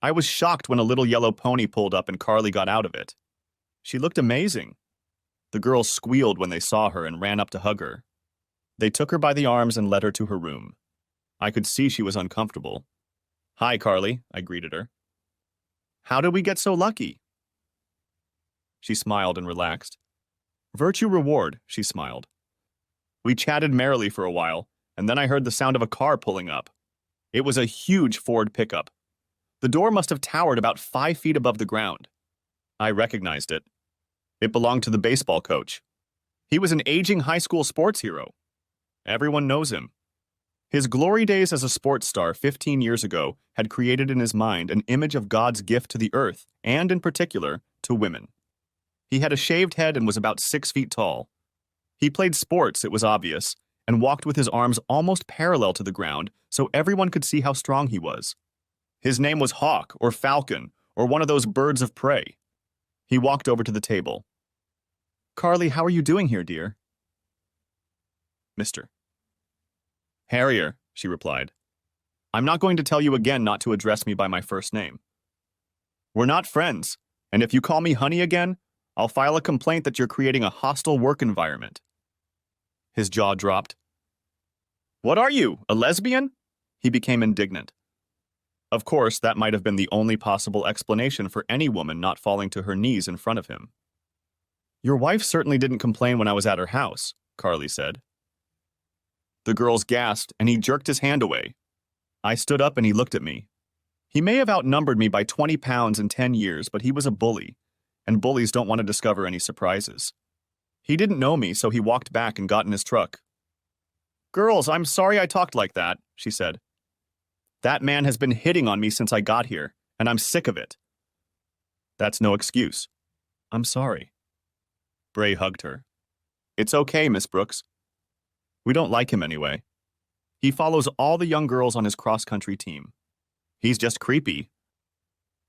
I was shocked when a little yellow pony pulled up and Carly got out of it. She looked amazing. The girls squealed when they saw her and ran up to hug her. They took her by the arms and led her to her room. I could see she was uncomfortable. Hi, Carly, I greeted her. How did we get so lucky? She smiled and relaxed. Virtue reward, she smiled. We chatted merrily for a while, and then I heard the sound of a car pulling up. It was a huge Ford pickup. The door must have towered about 5 feet above the ground. I recognized it. It belonged to the baseball coach. He was an aging high school sports hero. Everyone knows him. His glory days as a sports star 15 years ago had created in his mind an image of God's gift to the earth, and in particular, to women. He had a shaved head and was about 6 feet tall. He played sports, it was obvious, and walked with his arms almost parallel to the ground so everyone could see how strong he was. His name was Hawk or Falcon or one of those birds of prey. He walked over to the table. Carly, how are you doing here, dear? Mister. Harrier, she replied. I'm not going to tell you again not to address me by my first name. We're not friends, and if you call me honey again, I'll file a complaint that you're creating a hostile work environment. His jaw dropped. What are you, a lesbian? He became indignant. Of course, that might have been the only possible explanation for any woman not falling to her knees in front of him. Your wife certainly didn't complain when I was at her house, Carly said. The girls gasped, and he jerked his hand away. I stood up and he looked at me. He may have outnumbered me by 20 pounds in 10 years, but he was a bully, and bullies don't want to discover any surprises. He didn't know me, so he walked back and got in his truck. "Girls, I'm sorry I talked like that," she said. "That man has been hitting on me since I got here, and I'm sick of it." "That's no excuse." "I'm sorry." Bray hugged her. "It's okay, Miss Brooks. We don't like him anyway. He follows all the young girls on his cross-country team. He's just creepy."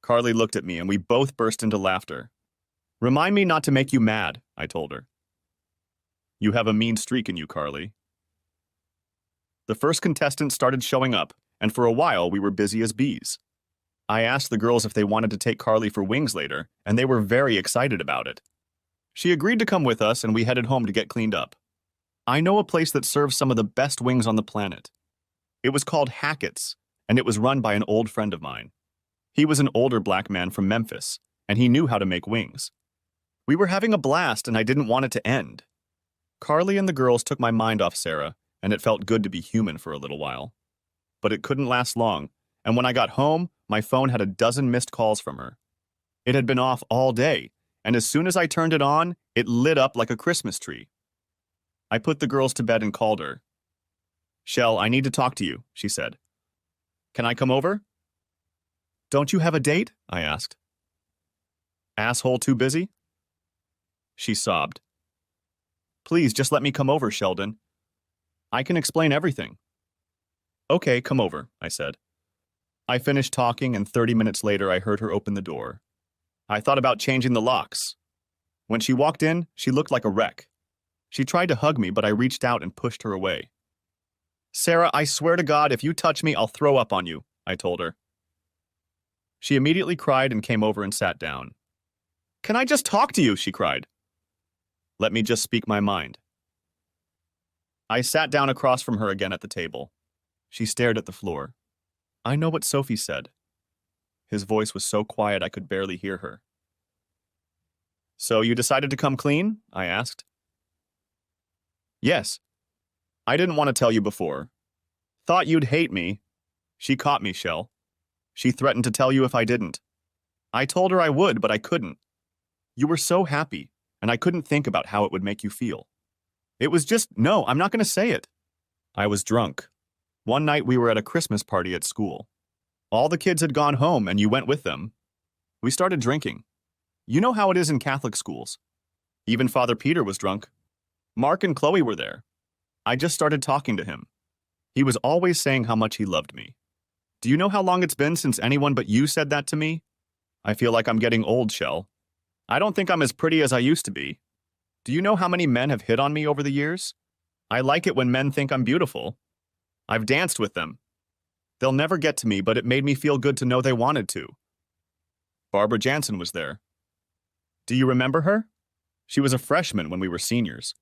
Carly looked at me, and we both burst into laughter. "Remind me not to make you mad," I told her. "You have a mean streak in you, Carly." The first contestant started showing up, and for a while we were busy as bees. I asked the girls if they wanted to take Carly for wings later, and they were very excited about it. She agreed to come with us, and we headed home to get cleaned up. I know a place that serves some of the best wings on the planet. It was called Hackett's, and it was run by an old friend of mine. He was an older black man from Memphis, and he knew how to make wings. We were having a blast, and I didn't want it to end. Carly and the girls took my mind off Sarah, and it felt good to be human for a little while. But it couldn't last long, and when I got home, my phone had a dozen missed calls from her. It had been off all day, and as soon as I turned it on, it lit up like a Christmas tree. I put the girls to bed and called her. "Shell, I need to talk to you," she said. "Can I come over?" "Don't you have a date?" I asked. "Asshole too busy?" She sobbed. "Please, just let me come over, Sheldon. I can explain everything." "Okay, come over," I said. I finished talking, and 30 minutes later I heard her open the door. I thought about changing the locks. When she walked in, she looked like a wreck. She tried to hug me, but I reached out and pushed her away. "Sarah, I swear to God, if you touch me, I'll throw up on you," I told her. She immediately cried and came over and sat down. "Can I just talk to you?" she cried. "Let me just speak my mind." I sat down across from her again at the table. She stared at the floor. "I know what Sophie said." His voice was so quiet I could barely hear her. "So you decided to come clean?" I asked. "Yes. I didn't want to tell you before. Thought you'd hate me." She caught me, Shell. "She threatened to tell you if I didn't. I told her I would, but I couldn't. You were so happy, and I couldn't think about how it would make you feel. It was just, no, I'm not going to say it." I was drunk. One night we were at a Christmas party at school. All the kids had gone home, and you went with them. We started drinking. You know how it is in Catholic schools. Even Father Peter was drunk. Mark and Chloe were there. I just started talking to him. He was always saying how much he loved me. Do you know how long it's been since anyone but you said that to me? I feel like I'm getting old, Shell. I don't think I'm as pretty as I used to be. Do you know how many men have hit on me over the years? I like it when men think I'm beautiful. I've danced with them. They'll never get to me, but it made me feel good to know they wanted to. Barbara Jansen was there. Do you remember her? She was a freshman when we were seniors.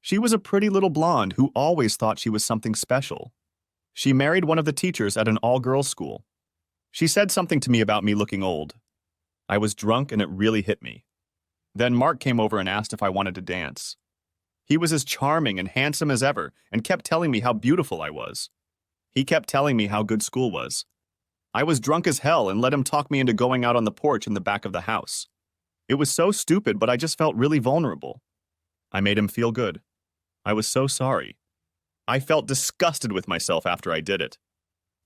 She was a pretty little blonde who always thought she was something special. She married one of the teachers at an all-girls school. She said something to me about me looking old. I was drunk and it really hit me. Then Mark came over and asked if I wanted to dance. He was as charming and handsome as ever and kept telling me how beautiful I was. He kept telling me how good school was. I was drunk as hell and let him talk me into going out on the porch in the back of the house. It was so stupid, but I just felt really vulnerable. I made him feel good. I was so sorry. I felt disgusted with myself after I did it.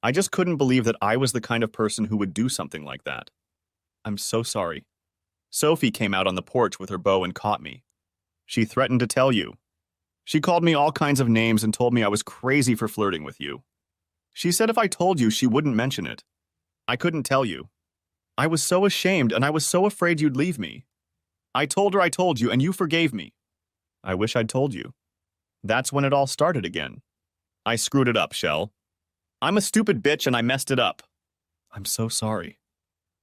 I just couldn't believe that I was the kind of person who would do something like that. I'm so sorry. Sophie came out on the porch with her bow and caught me. She threatened to tell you. She called me all kinds of names and told me I was crazy for flirting with you. She said if I told you, she wouldn't mention it. I couldn't tell you. I was so ashamed and I was so afraid you'd leave me. I told her I told you and you forgave me. I wish I'd told you. That's when it all started again. I screwed it up, Shell. I'm a stupid bitch and I messed it up. I'm so sorry.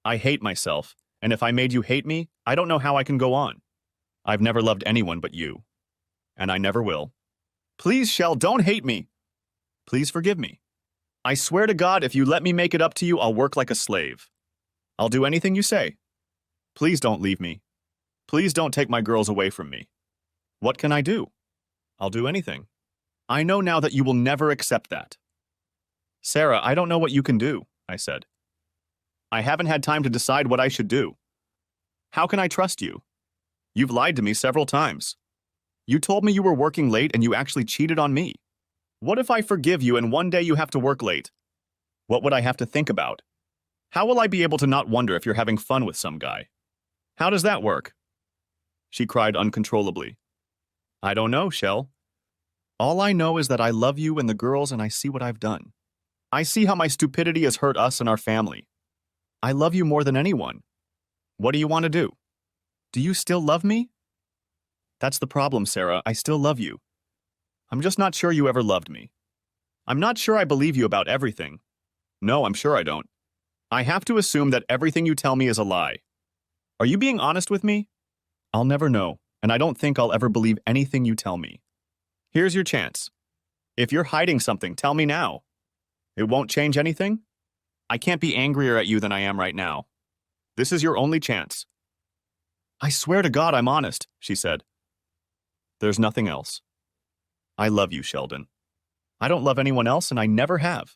I hate myself, and if I made you hate me, I don't know how I can go on. I've never loved anyone but you. And I never will. Please, Shell, don't hate me. Please forgive me. I swear to God, if you let me make it up to you, I'll work like a slave. I'll do anything you say. Please don't leave me. Please don't take my girls away from me. What can I do? I'll do anything. I know now that you will never accept that. Sarah, I don't know what you can do, I said. I haven't had time to decide what I should do. How can I trust you? You've lied to me several times. You told me you were working late and you actually cheated on me. What if I forgive you and one day you have to work late? What would I have to think about? How will I be able to not wonder if you're having fun with some guy? How does that work? She cried uncontrollably. I don't know, Shell. All I know is that I love you and the girls and I see what I've done. I see how my stupidity has hurt us and our family. I love you more than anyone. What do you want to do? Do you still love me? That's the problem, Sarah. I still love you. I'm just not sure you ever loved me. I'm not sure I believe you about everything. No, I'm sure I don't. I have to assume that everything you tell me is a lie. Are you being honest with me? I'll never know, and I don't think I'll ever believe anything you tell me. Here's your chance. If you're hiding something, tell me now. It won't change anything? I can't be angrier at you than I am right now. This is your only chance. I swear to God I'm honest, she said. There's nothing else. I love you, Sheldon. I don't love anyone else, and I never have.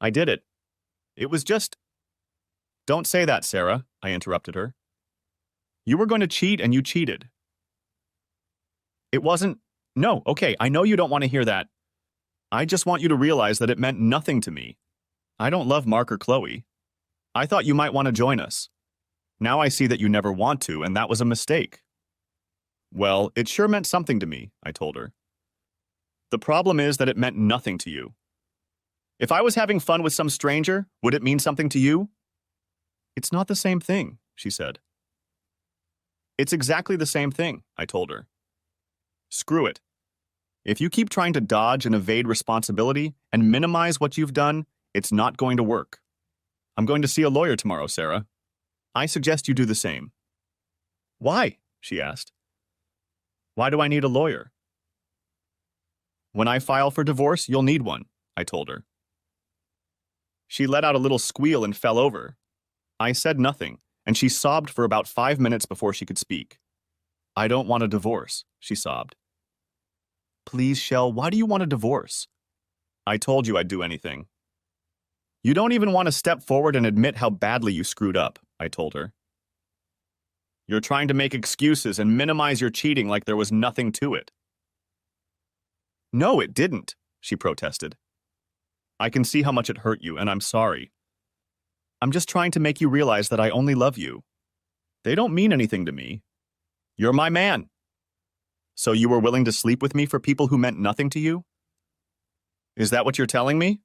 I did it. It was just... Don't say that, Sarah, I interrupted her. You were going to cheat, and you cheated. It wasn't... No, okay, I know you don't want to hear that. I just want you to realize that it meant nothing to me. I don't love Mark or Chloe. I thought you might want to join us. Now I see that you never want to, and that was a mistake. Well, it sure meant something to me, I told her. The problem is that it meant nothing to you. If I was having fun with some stranger, would it mean something to you? It's not the same thing, she said. It's exactly the same thing, I told her. Screw it. If you keep trying to dodge and evade responsibility and minimize what you've done, it's not going to work. I'm going to see a lawyer tomorrow, Sarah. I suggest you do the same. Why? She asked. Why do I need a lawyer? When I file for divorce, you'll need one, I told her. She let out a little squeal and fell over. I said nothing, and she sobbed for about 5 minutes before she could speak. I don't want a divorce, she sobbed. Please, Shell, why do you want a divorce? I told you I'd do anything. You don't even want to step forward and admit how badly you screwed up, I told her. You're trying to make excuses and minimize your cheating like there was nothing to it. No, it didn't, she protested. I can see how much it hurt you, and I'm sorry. I'm just trying to make you realize that I only love you. They don't mean anything to me. You're my man. So you were willing to sleep with me for people who meant nothing to you? Is that what you're telling me?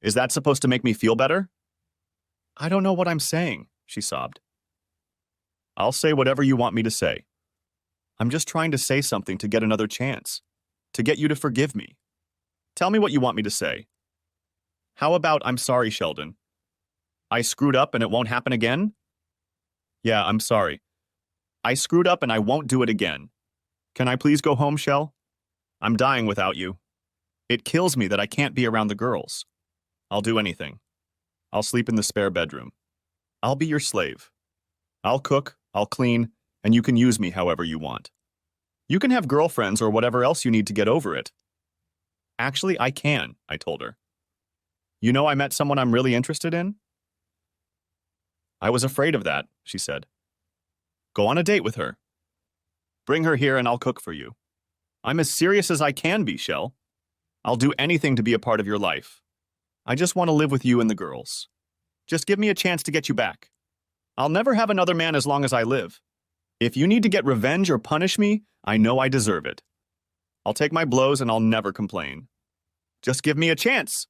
Is that supposed to make me feel better? I don't know what I'm saying, she sobbed. I'll say whatever you want me to say. I'm just trying to say something to get another chance, to get you to forgive me. Tell me what you want me to say. How about I'm sorry, Sheldon? I screwed up and it won't happen again? Yeah, I'm sorry. I screwed up and I won't do it again. Can I please go home, Shell? I'm dying without you. It kills me that I can't be around the girls. I'll do anything. I'll sleep in the spare bedroom. I'll be your slave. I'll cook, I'll clean, and you can use me however you want. You can have girlfriends or whatever else you need to get over it. Actually, I can, I told her. You know I met someone I'm really interested in? I was afraid of that, she said. Go on a date with her. Bring her here and I'll cook for you. I'm as serious as I can be, Shell. I'll do anything to be a part of your life. I just want to live with you and the girls. Just give me a chance to get you back. I'll never have another man as long as I live. If you need to get revenge or punish me, I know I deserve it. I'll take my blows and I'll never complain. Just give me a chance.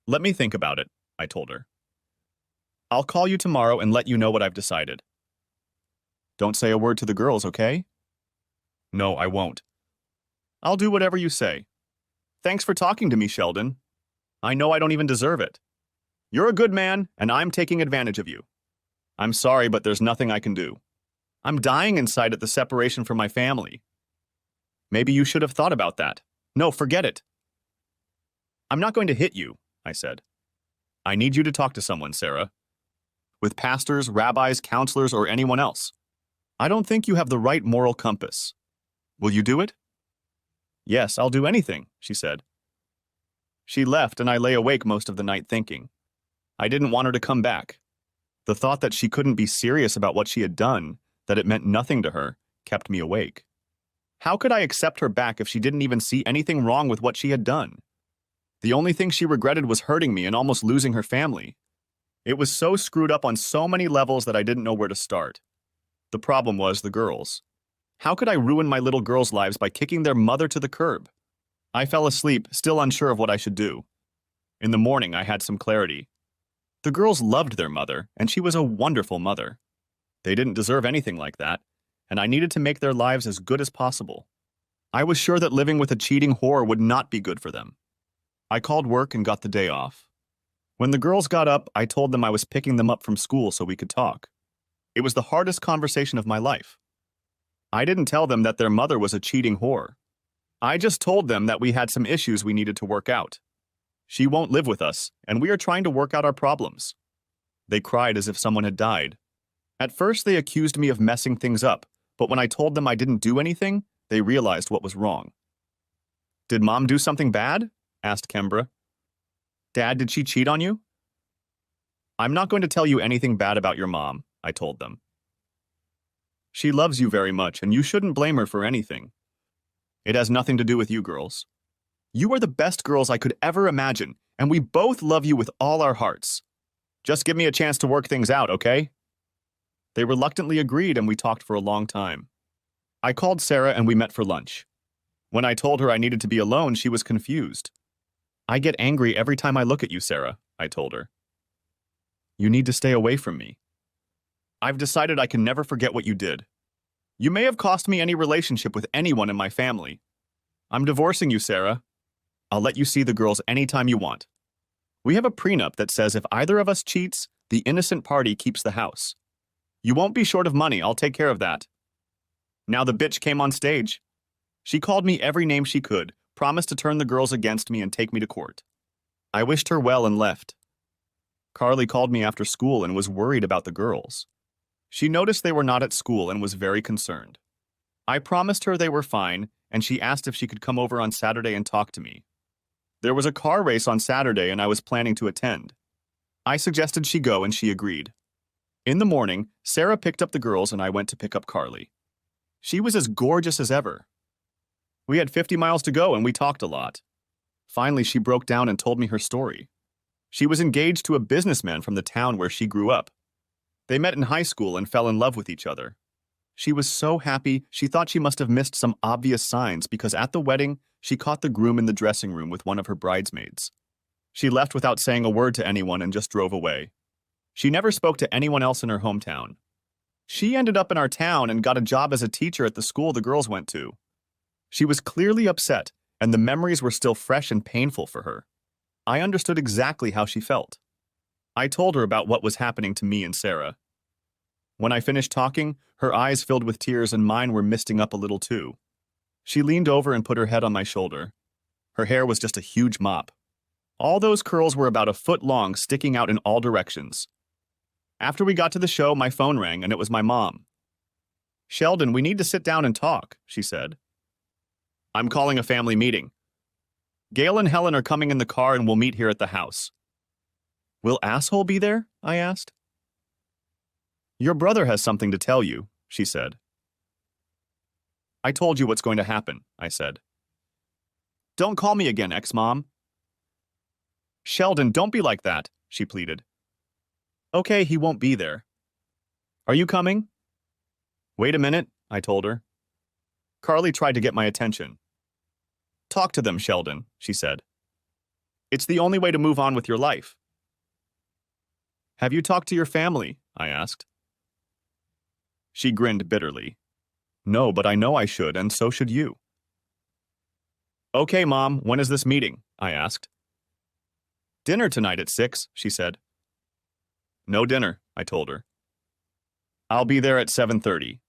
Let me think about it, I told her. I'll call you tomorrow and let you know what I've decided. Don't say a word to the girls, okay? No, I won't. I'll do whatever you say. Thanks for talking to me, Sheldon. I know I don't even deserve it. You're a good man, and I'm taking advantage of you. I'm sorry, but there's nothing I can do. I'm dying inside at the separation from my family. Maybe you should have thought about that. No, forget it. I'm not going to hit you, I said. I need you to talk to someone, Sarah. With pastors, rabbis, counselors, or anyone else. I don't think you have the right moral compass. Will you do it? Yes, I'll do anything, she said. She left, and I lay awake most of the night thinking. I didn't want her to come back. The thought that she couldn't be serious about what she had done, that it meant nothing to her, kept me awake. How could I accept her back if she didn't even see anything wrong with what she had done? The only thing she regretted was hurting me and almost losing her family. It was so screwed up on so many levels that I didn't know where to start. The problem was the girls. How could I ruin my little girls' lives by kicking their mother to the curb? I fell asleep, still unsure of what I should do. In the morning, I had some clarity. The girls loved their mother, and she was a wonderful mother. They didn't deserve anything like that, and I needed to make their lives as good as possible. I was sure that living with a cheating whore would not be good for them. I called work and got the day off. When the girls got up, I told them I was picking them up from school so we could talk. It was the hardest conversation of my life. I didn't tell them that their mother was a cheating whore. I just told them that we had some issues we needed to work out. She won't live with us, and we are trying to work out our problems. They cried as if someone had died. At first, they accused me of messing things up, but when I told them I didn't do anything, they realized what was wrong. Did Mom do something bad? Asked Kembra. Dad, did she cheat on you? I'm not going to tell you anything bad about your mom, I told them. She loves you very much, and you shouldn't blame her for anything. It has nothing to do with you girls. You are the best girls I could ever imagine, and we both love you with all our hearts. Just give me a chance to work things out, okay? They reluctantly agreed, and we talked for a long time. I called Sarah, and we met for lunch. When I told her I needed to be alone, she was confused. I get angry every time I look at you, Sarah, I told her. You need to stay away from me. I've decided I can never forget what you did. You may have cost me any relationship with anyone in my family. I'm divorcing you, Sarah. I'll let you see the girls anytime you want. We have a prenup that says if either of us cheats, the innocent party keeps the house. You won't be short of money, I'll take care of that. Now the bitch came on stage. She called me every name she could, promised to turn the girls against me and take me to court. I wished her well and left. Carly called me after school and was worried about the girls. She noticed they were not at school and was very concerned. I promised her they were fine, and she asked if she could come over on Saturday and talk to me. There was a car race on Saturday and I was planning to attend. I suggested she go and she agreed. In the morning, Sarah picked up the girls and I went to pick up Carly. She was as gorgeous as ever. We had 50 miles to go and we talked a lot. Finally, she broke down and told me her story. She was engaged to a businessman from the town where she grew up. They met in high school and fell in love with each other. She was so happy, she thought she must have missed some obvious signs because at the wedding, she caught the groom in the dressing room with one of her bridesmaids. She left without saying a word to anyone and just drove away. She never spoke to anyone else in her hometown. She ended up in our town and got a job as a teacher at the school the girls went to. She was clearly upset, and the memories were still fresh and painful for her. I understood exactly how she felt. I told her about what was happening to me and Sarah. When I finished talking, her eyes filled with tears and mine were misting up a little too. She leaned over and put her head on my shoulder. Her hair was just a huge mop. All those curls were about a foot long, sticking out in all directions. After we got to the show, my phone rang, and it was my mom. Sheldon, we need to sit down and talk, she said. I'm calling a family meeting. Gail and Helen are coming in the car and we'll meet here at the house. Will Asshole be there? I asked. Your brother has something to tell you, she said. I told you what's going to happen, I said. Don't call me again, ex-mom. Sheldon, don't be like that, she pleaded. Okay, he won't be there. Are you coming? Wait a minute, I told her. Carly tried to get my attention. Talk to them, Sheldon, she said. It's the only way to move on with your life. Have you talked to your family? I asked. She grinned bitterly. No, but I know I should, and so should you. Okay, Mom, when is this meeting? I asked. Dinner tonight at 6, she said. No dinner, I told her. I'll be there at 7:30.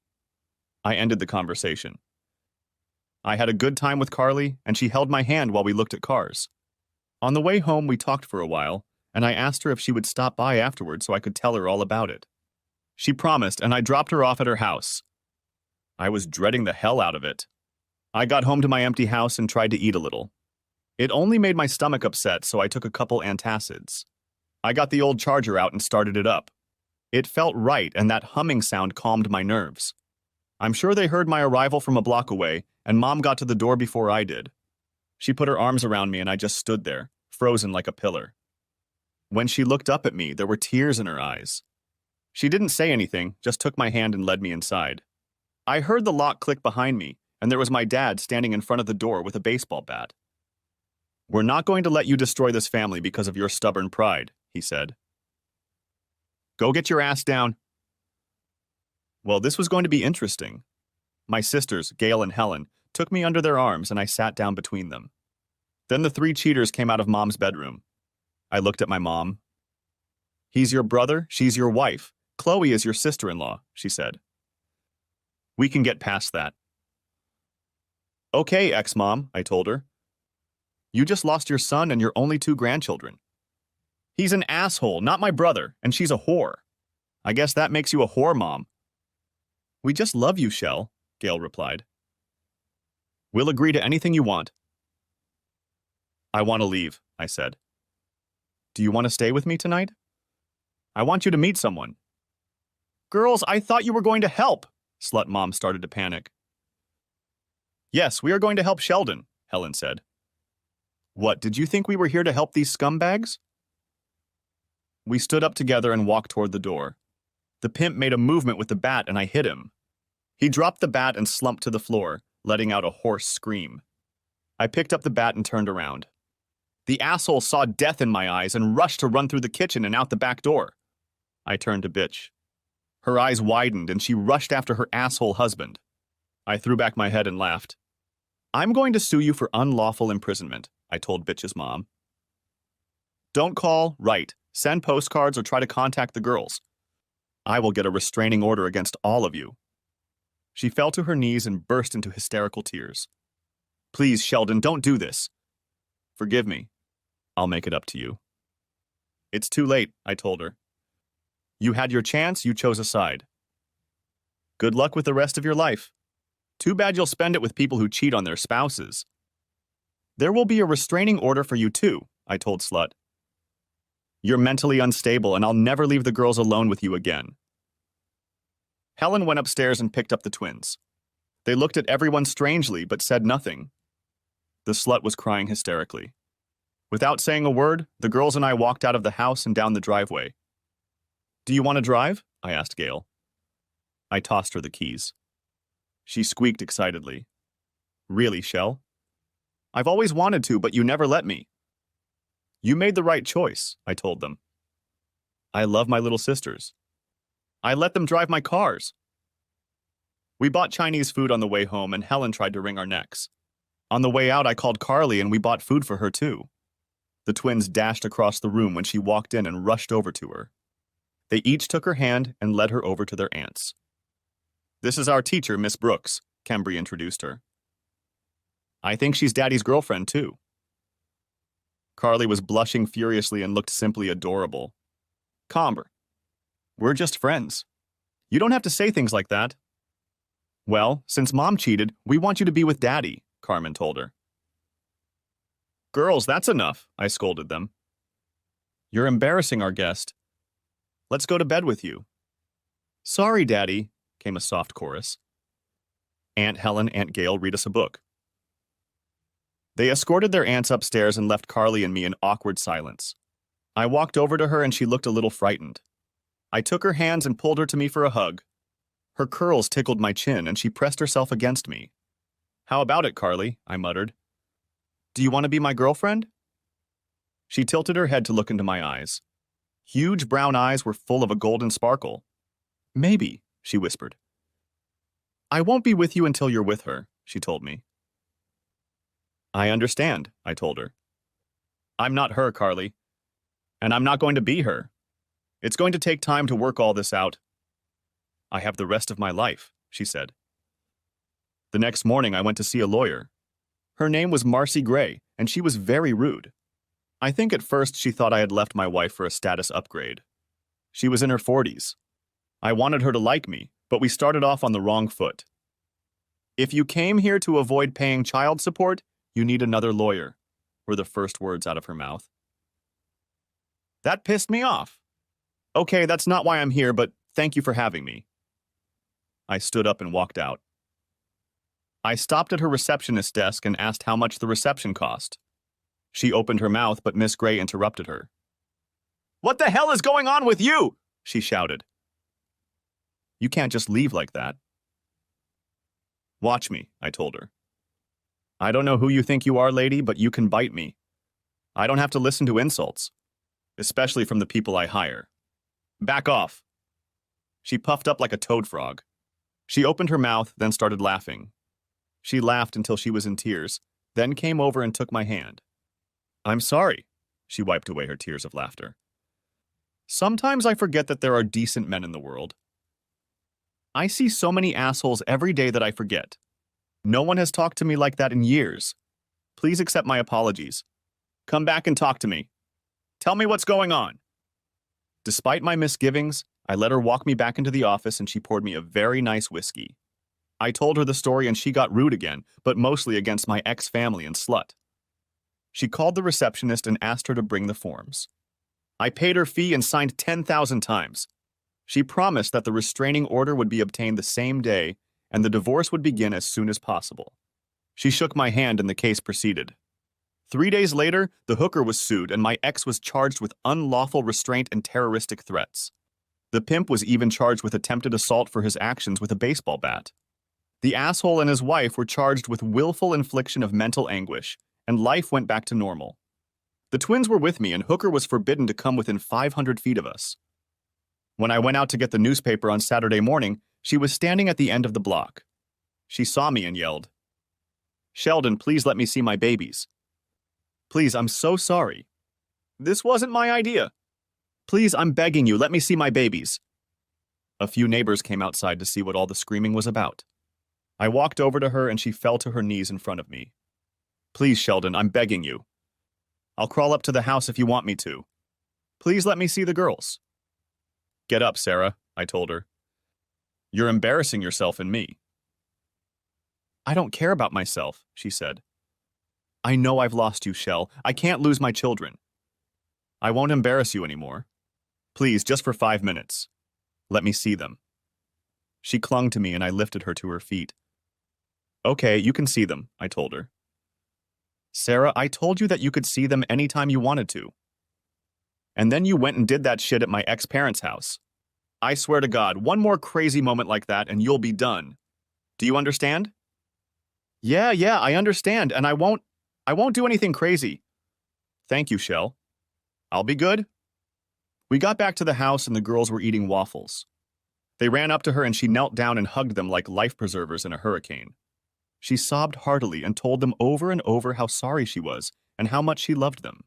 I ended the conversation. I had a good time with Carly, and she held my hand while we looked at cars. On the way home, we talked for a while, and I asked her if she would stop by afterward so I could tell her all about it. She promised, and I dropped her off at her house. I was dreading the hell out of it. I got home to my empty house and tried to eat a little. It only made my stomach upset, so I took a couple antacids. I got the old charger out and started it up. It felt right, and that humming sound calmed my nerves. I'm sure they heard my arrival from a block away, and Mom got to the door before I did. She put her arms around me and I just stood there, frozen like a pillar. When she looked up at me, there were tears in her eyes. She didn't say anything, just took my hand and led me inside. I heard the lock click behind me, and there was my dad standing in front of the door with a baseball bat. "We're not going to let you destroy this family because of your stubborn pride," he said. "Go get your ass down." Well, this was going to be interesting. My sisters, Gail and Helen, took me under their arms and I sat down between them. Then the three cheaters came out of Mom's bedroom. I looked at my mom. "He's your brother, she's your wife. Chloe is your sister-in-law," she said. "We can get past that." "Okay, ex-mom," I told her. "You just lost your son and your only two grandchildren. He's an asshole, not my brother, and she's a whore. I guess that makes you a whore, Mom." "We just love you, Shell," Gail replied. "We'll agree to anything you want." "I want to leave," I said. "Do you want to stay with me tonight?" "I want you to meet someone." "Girls, I thought you were going to help," Slut Mom started to panic. "Yes, we are going to help Sheldon," Helen said. "What, did you think we were here to help these scumbags?" We stood up together and walked toward the door. The pimp made a movement with the bat and I hit him. He dropped the bat and slumped to the floor, letting out a hoarse scream. I picked up the bat and turned around. The asshole saw death in my eyes and rushed to run through the kitchen and out the back door. I turned to bitch. Her eyes widened and she rushed after her asshole husband. I threw back my head and laughed. "I'm going to sue you for unlawful imprisonment," I told bitch's mom. "Don't call, write, send postcards, or try to contact the girls. I will get a restraining order against all of you." She fell to her knees and burst into hysterical tears. "Please, Sheldon, don't do this." "Forgive me. I'll make it up to you." "It's too late," I told her. "You had your chance, you chose a side. Good luck with the rest of your life. Too bad you'll spend it with people who cheat on their spouses." "There will be a restraining order for you too," I told Slut. "You're mentally unstable and I'll never leave the girls alone with you again." Helen went upstairs and picked up the twins. They looked at everyone strangely but said nothing. The slut was crying hysterically. Without saying a word, the girls and I walked out of the house and down the driveway. "Do you want to drive?" I asked Gail. I tossed her the keys. She squeaked excitedly. "Really, Shell? I've always wanted to, but you never let me." "You made the right choice," I told them. "I love my little sisters. I let them drive my cars." We bought Chinese food on the way home and Helen tried to wring our necks. On the way out, I called Carly and we bought food for her too. The twins dashed across the room when she walked in and rushed over to her. They each took her hand and led her over to their aunts. "This is our teacher, Miss Brooks," Cambry introduced her. "I think she's Daddy's girlfriend too." Carly was blushing furiously and looked simply adorable. "Comber, we're just friends. You don't have to say things like that." "Well, since Mom cheated, we want you to be with Daddy," Carmen told her. "Girls, that's enough," I scolded them. "You're embarrassing our guest. Let's go to bed with you." "Sorry, Daddy," came a soft chorus. "Aunt Helen, Aunt Gail, read us a book." They escorted their aunts upstairs and left Carly and me in awkward silence. I walked over to her and she looked a little frightened. I took her hands and pulled her to me for a hug. Her curls tickled my chin and she pressed herself against me. "How about it, Carly?" I muttered. "Do you want to be my girlfriend?" She tilted her head to look into my eyes. Huge brown eyes were full of a golden sparkle. "Maybe," she whispered. "I won't be with you until you're with her," she told me. "I understand," I told her. "I'm not her, Carly. And I'm not going to be her. It's going to take time to work all this out." "I have the rest of my life," she said. The next morning, I went to see a lawyer. Her name was Marcy Gray, and she was very rude. I think at first she thought I had left my wife for a status upgrade. She was in her 40s. I wanted her to like me, but we started off on the wrong foot. If you came here to avoid paying child support, you need another lawyer, were the first words out of her mouth. That pissed me off. Okay, that's not why I'm here, but thank you for having me. I stood up and walked out. I stopped at her receptionist's desk and asked how much the reception cost. She opened her mouth, but Miss Gray interrupted her. What the hell is going on with you? She shouted. You can't just leave like that. Watch me, I told her. I don't know who you think you are, lady, but you can bite me. I don't have to listen to insults, especially from the people I hire. Back off. She puffed up like a toad frog. She opened her mouth, then started laughing. She laughed until she was in tears, then came over and took my hand. I'm sorry. She wiped away her tears of laughter. Sometimes I forget that there are decent men in the world. I see so many assholes every day that I forget. No one has talked to me like that in years. Please accept my apologies. Come back and talk to me. Tell me what's going on. Despite my misgivings, I let her walk me back into the office and she poured me a very nice whiskey. I told her the story and she got rude again, but mostly against my ex-family and slut. She called the receptionist and asked her to bring the forms. I paid her fee and signed 10,000 times. She promised that the restraining order would be obtained the same day and the divorce would begin as soon as possible. She shook my hand and the case proceeded. 3 days later, the hooker was sued and my ex was charged with unlawful restraint and terroristic threats. The pimp was even charged with attempted assault for his actions with a baseball bat. The asshole and his wife were charged with willful infliction of mental anguish, and life went back to normal. The twins were with me and Hooker was forbidden to come within 500 feet of us. When I went out to get the newspaper on Saturday morning, she was standing at the end of the block. She saw me and yelled, Sheldon, please let me see my babies. Please, I'm so sorry. This wasn't my idea. Please, I'm begging you, let me see my babies. A few neighbors came outside to see what all the screaming was about. I walked over to her and she fell to her knees in front of me. Please, Sheldon, I'm begging you. I'll crawl up to the house if you want me to. Please let me see the girls. Get up, Sarah, I told her. You're embarrassing yourself and me. I don't care about myself, she said. I know I've lost you, Shell. I can't lose my children. I won't embarrass you anymore. Please, just for 5 minutes. Let me see them. She clung to me and I lifted her to her feet. Okay, you can see them, I told her. Sarah, I told you that you could see them anytime you wanted to. And then you went and did that shit at my ex-parents' house. I swear to God, one more crazy moment like that and you'll be done. Do you understand? Yeah, I understand, and I won't do anything crazy. Thank you, Shell. I'll be good. We got back to the house and the girls were eating waffles. They ran up to her and she knelt down and hugged them like life preservers in a hurricane. She sobbed heartily and told them over and over how sorry she was and how much she loved them.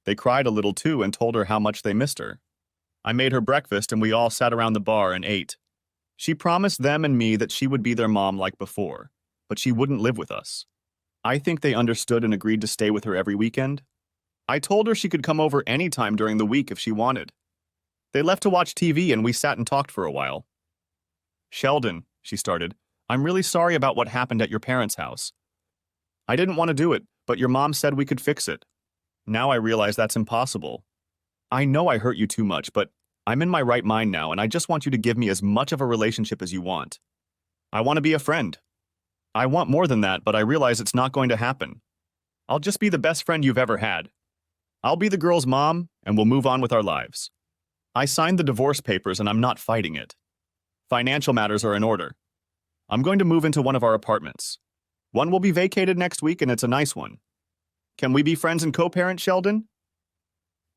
They cried a little too and told her how much they missed her. I made her breakfast and we all sat around the bar and ate. She promised them and me that she would be their mom like before, but she wouldn't live with us. I think they understood and agreed to stay with her every weekend. I told her she could come over anytime during the week if she wanted. They left to watch TV and we sat and talked for a while. Sheldon, she started, I'm really sorry about what happened at your parents' house. I didn't want to do it, but your mom said we could fix it. Now I realize that's impossible. I know I hurt you too much, but I'm in my right mind now and I just want you to give me as much of a relationship as you want. I want to be a friend. I want more than that, but I realize it's not going to happen. I'll just be the best friend you've ever had. I'll be the girl's mom and we'll move on with our lives. I signed the divorce papers and I'm not fighting it. Financial matters are in order. I'm going to move into one of our apartments. One will be vacated next week and it's a nice one. Can we be friends and co-parent, Sheldon?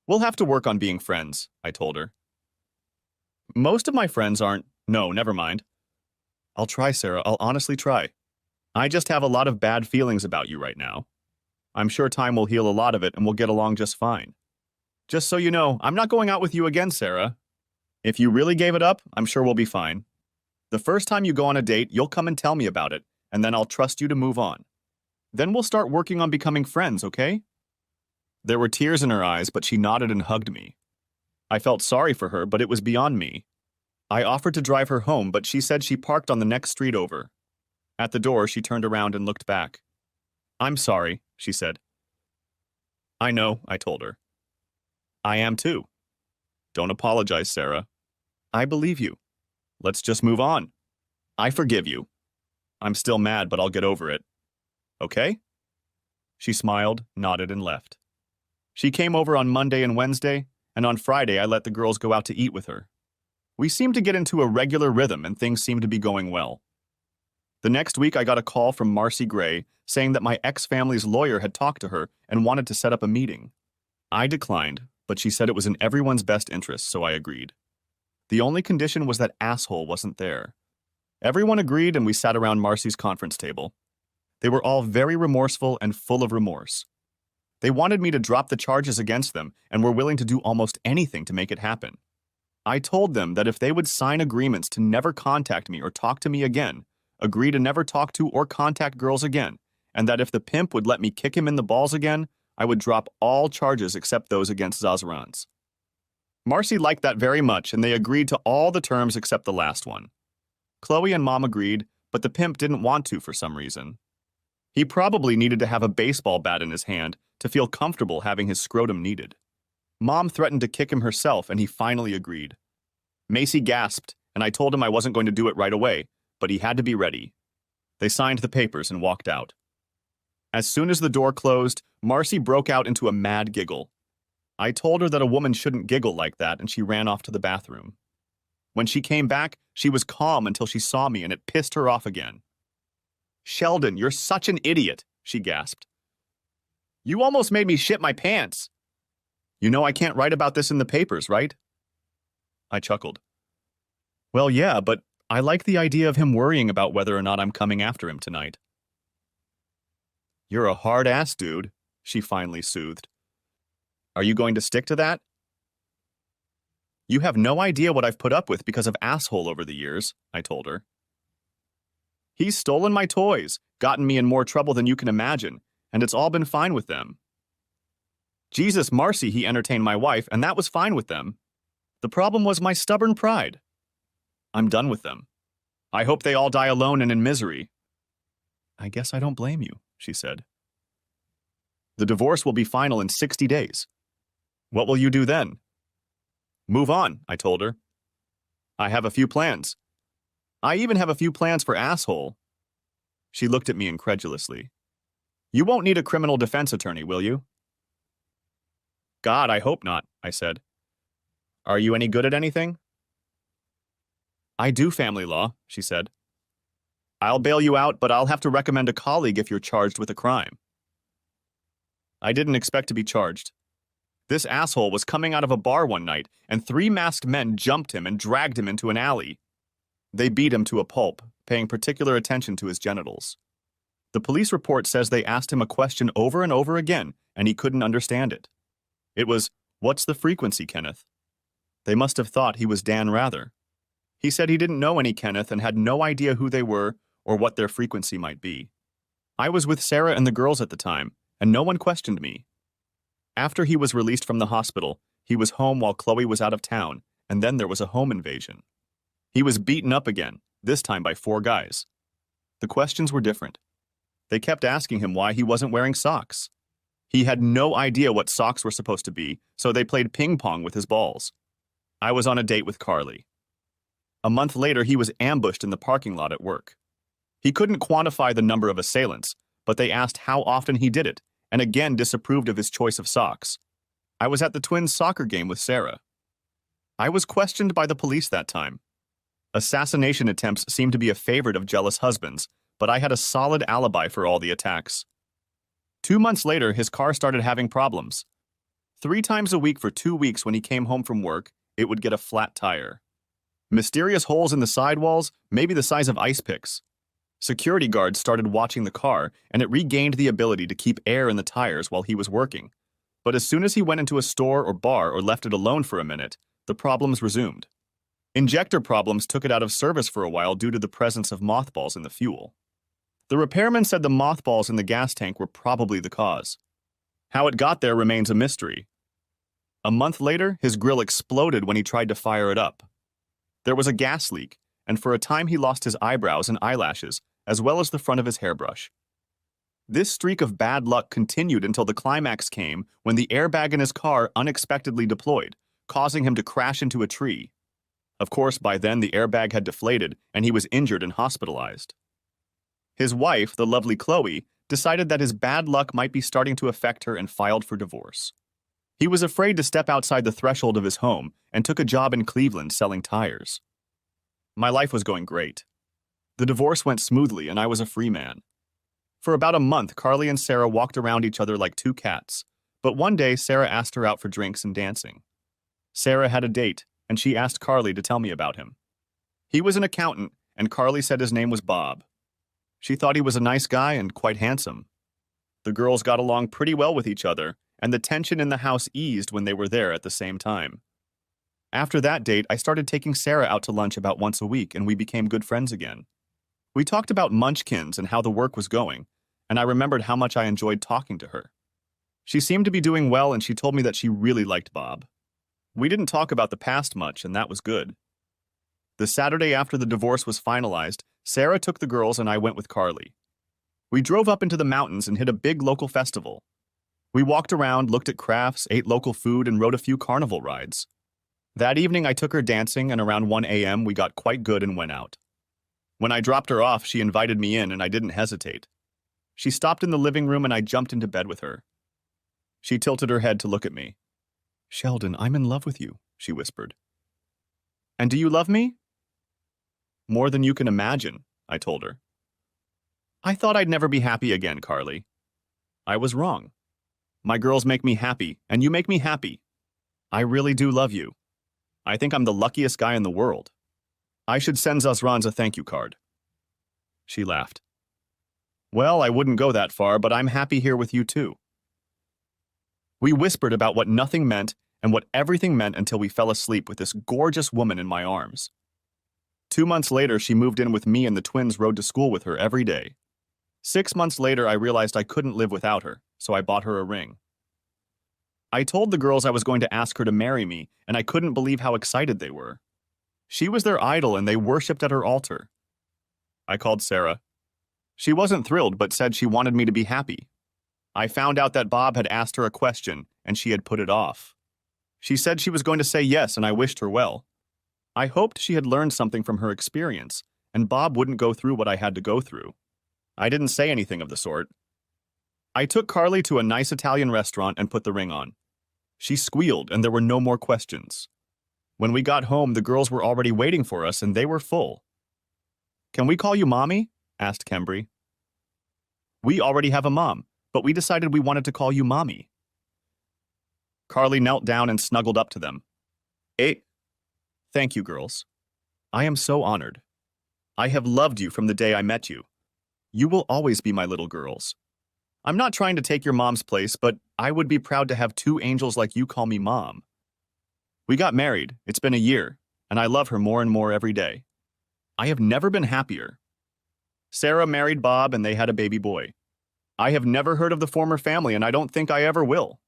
We'll have to work on being friends, I told her. Most of my friends aren't. No, never mind. I'll try, Sarah. I'll honestly try. I just have a lot of bad feelings about you right now. I'm sure time will heal a lot of it and we'll get along just fine. Just so you know, I'm not going out with you again, Sarah. If you really gave it up, I'm sure we'll be fine. The first time you go on a date, you'll come and tell me about it, and then I'll trust you to move on. Then we'll start working on becoming friends, okay? There were tears in her eyes, but she nodded and hugged me. I felt sorry for her, but it was beyond me. I offered to drive her home, but she said she parked on the next street over. At the door, she turned around and looked back. "I'm sorry," she said. "I know," I told her. "I am too." "Don't apologize, Sarah. I believe you. Let's just move on. I forgive you. I'm still mad, but I'll get over it. Okay?" She smiled, nodded, and left. She came over on Monday and Wednesday, and on Friday I let the girls go out to eat with her. We seemed to get into a regular rhythm and things seemed to be going well. The next week I got a call from Marcy Gray saying that my ex-family's lawyer had talked to her and wanted to set up a meeting. I declined, but she said it was in everyone's best interest, so I agreed. The only condition was that asshole wasn't there. Everyone agreed and we sat around Marcy's conference table. They were all very remorseful and full of remorse. They wanted me to drop the charges against them and were willing to do almost anything to make it happen. I told them that if they would sign agreements to never contact me or talk to me again, agree to never talk to or contact girls again, and that if the pimp would let me kick him in the balls again, I would drop all charges except those against Zazarans. Marcy liked that very much, and they agreed to all the terms except the last one. Chloe and Mom agreed, but the pimp didn't want to for some reason. He probably needed to have a baseball bat in his hand to feel comfortable having his scrotum kneaded. Mom threatened to kick him herself, and he finally agreed. Macy gasped, and I told him I wasn't going to do it right away, but he had to be ready. They signed the papers and walked out. As soon as the door closed, Marcy broke out into a mad giggle. I told her that a woman shouldn't giggle like that, and she ran off to the bathroom. When she came back, she was calm until she saw me, and it pissed her off again. "Sheldon, you're such an idiot," she gasped. "You almost made me shit my pants. You know I can't write about this in the papers, right?" I chuckled. "Well, yeah, but I like the idea of him worrying about whether or not I'm coming after him tonight." "You're a hard-ass dude," she finally soothed. "Are you going to stick to that?" "You have no idea what I've put up with because of asshole over the years," I told her. "He's stolen my toys, gotten me in more trouble than you can imagine, and it's all been fine with them. Jesus, Marcy, he entertained my wife, and that was fine with them. The problem was my stubborn pride. I'm done with them. I hope they all die alone and in misery." "I guess I don't blame you," she said. "The divorce will be final in 60 days. What will you do then?" "Move on," I told her. "I have a few plans. I even have a few plans for asshole." She looked at me incredulously. "You won't need a criminal defense attorney, will you?" "God, I hope not," I said. "Are you any good at anything?" "I do family law," she said. "I'll bail you out, but I'll have to recommend a colleague if you're charged with a crime." I didn't expect to be charged. This asshole was coming out of a bar one night, and 3 masked men jumped him and dragged him into an alley. They beat him to a pulp, paying particular attention to his genitals. The police report says they asked him a question over and over again, and he couldn't understand it. It was, "What's the frequency, Kenneth?" They must have thought he was Dan Rather. He said he didn't know any Kenneth and had no idea who they were or what their frequency might be. I was with Sarah and the girls at the time, and no one questioned me. After he was released from the hospital, he was home while Chloe was out of town, and then there was a home invasion. He was beaten up again, this time by 4 guys. The questions were different. They kept asking him why he wasn't wearing socks. He had no idea what socks were supposed to be, so they played ping pong with his balls. I was on a date with Carly. A month later, he was ambushed in the parking lot at work. He couldn't quantify the number of assailants, but they asked how often he did it, and again disapproved of his choice of socks. I was at the Twins' soccer game with Sarah. I was questioned by the police that time. Assassination attempts seemed to be a favorite of jealous husbands, but I had a solid alibi for all the attacks. 2 months later, his car started having problems. 3 times a week for 2 weeks when he came home from work, it would get a flat tire. Mysterious holes in the sidewalls, maybe the size of ice picks. Security guards started watching the car, and it regained the ability to keep air in the tires while he was working. But as soon as he went into a store or bar or left it alone for a minute, the problems resumed. Injector problems took it out of service for a while due to the presence of mothballs in the fuel. The repairman said the mothballs in the gas tank were probably the cause. How it got there remains a mystery. A month later, his grill exploded when he tried to fire it up. There was a gas leak, and for a time he lost his eyebrows and eyelashes, as well as the front of his hairbrush. This streak of bad luck continued until the climax came when the airbag in his car unexpectedly deployed, causing him to crash into a tree. Of course, by then the airbag had deflated and he was injured and hospitalized. His wife, the lovely Chloe, decided that his bad luck might be starting to affect her and filed for divorce. He was afraid to step outside the threshold of his home and took a job in Cleveland selling tires. My life was going great. The divorce went smoothly and I was a free man. For about a month, Carly and Sarah walked around each other like two cats, but one day Sarah asked her out for drinks and dancing. Sarah had a date, and she asked Carly to tell me about him. He was an accountant, and Carly said his name was Bob. She thought he was a nice guy and quite handsome. The girls got along pretty well with each other, and the tension in the house eased when they were there at the same time. After that date, I started taking Sarah out to lunch about once a week, and we became good friends again. We talked about Munchkins and how the work was going, and I remembered how much I enjoyed talking to her. She seemed to be doing well, and she told me that she really liked Bob. We didn't talk about the past much, and that was good. The Saturday after the divorce was finalized, Sarah took the girls and I went with Carly. We drove up into the mountains and hit a big local festival. We walked around, looked at crafts, ate local food, and rode a few carnival rides. That evening I took her dancing, and around 1 a.m. we got quite good and went out. When I dropped her off, she invited me in, and I didn't hesitate. She stopped in the living room, and I jumped into bed with her. She tilted her head to look at me. "Sheldon, I'm in love with you," she whispered. "And do you love me?" "More than you can imagine," I told her. "I thought I'd never be happy again, Carly." "I was wrong. My girls make me happy, and you make me happy. I really do love you. I think I'm the luckiest guy in the world. I should send Zazran's a thank you card." She laughed. "Well, I wouldn't go that far, but I'm happy here with you too." We whispered about what nothing meant and what everything meant until we fell asleep with this gorgeous woman in my arms. 2 months later, she moved in with me and the twins rode to school with her every day. 6 months later, I realized I couldn't live without her, so I bought her a ring. I told the girls I was going to ask her to marry me, and I couldn't believe how excited they were. She was their idol and they worshipped at her altar. I called Sarah. She wasn't thrilled, but said she wanted me to be happy. I found out that Bob had asked her a question, and she had put it off. She said she was going to say yes, and I wished her well. I hoped she had learned something from her experience, and Bob wouldn't go through what I had to go through. I didn't say anything of the sort. I took Carly to a nice Italian restaurant and put the ring on. She squealed, and there were no more questions. When we got home, the girls were already waiting for us, and they were full. "Can we call you Mommy?" asked Kembry. "We already have a mom, but we decided we wanted to call you Mommy." Carly knelt down and snuggled up to them. Thank you, girls. I am so honored. I have loved you from the day I met you. You will always be my little girls. I'm not trying to take your mom's place, but I would be proud to have 2 angels like you call me Mom. We got married, it's been a year, and I love her more and more every day. I have never been happier. Sarah married Bob and they had a baby boy. I have never heard of the former family and I don't think I ever will.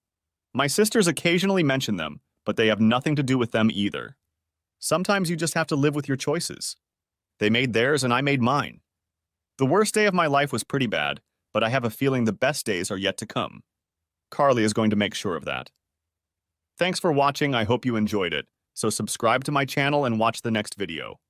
My sisters occasionally mention them, but they have nothing to do with them either. Sometimes you just have to live with your choices. They made theirs and I made mine. The worst day of my life was pretty bad, but I have a feeling the best days are yet to come. Carly is going to make sure of that. Thanks for watching, I hope you enjoyed it, so subscribe to my channel and watch the next video.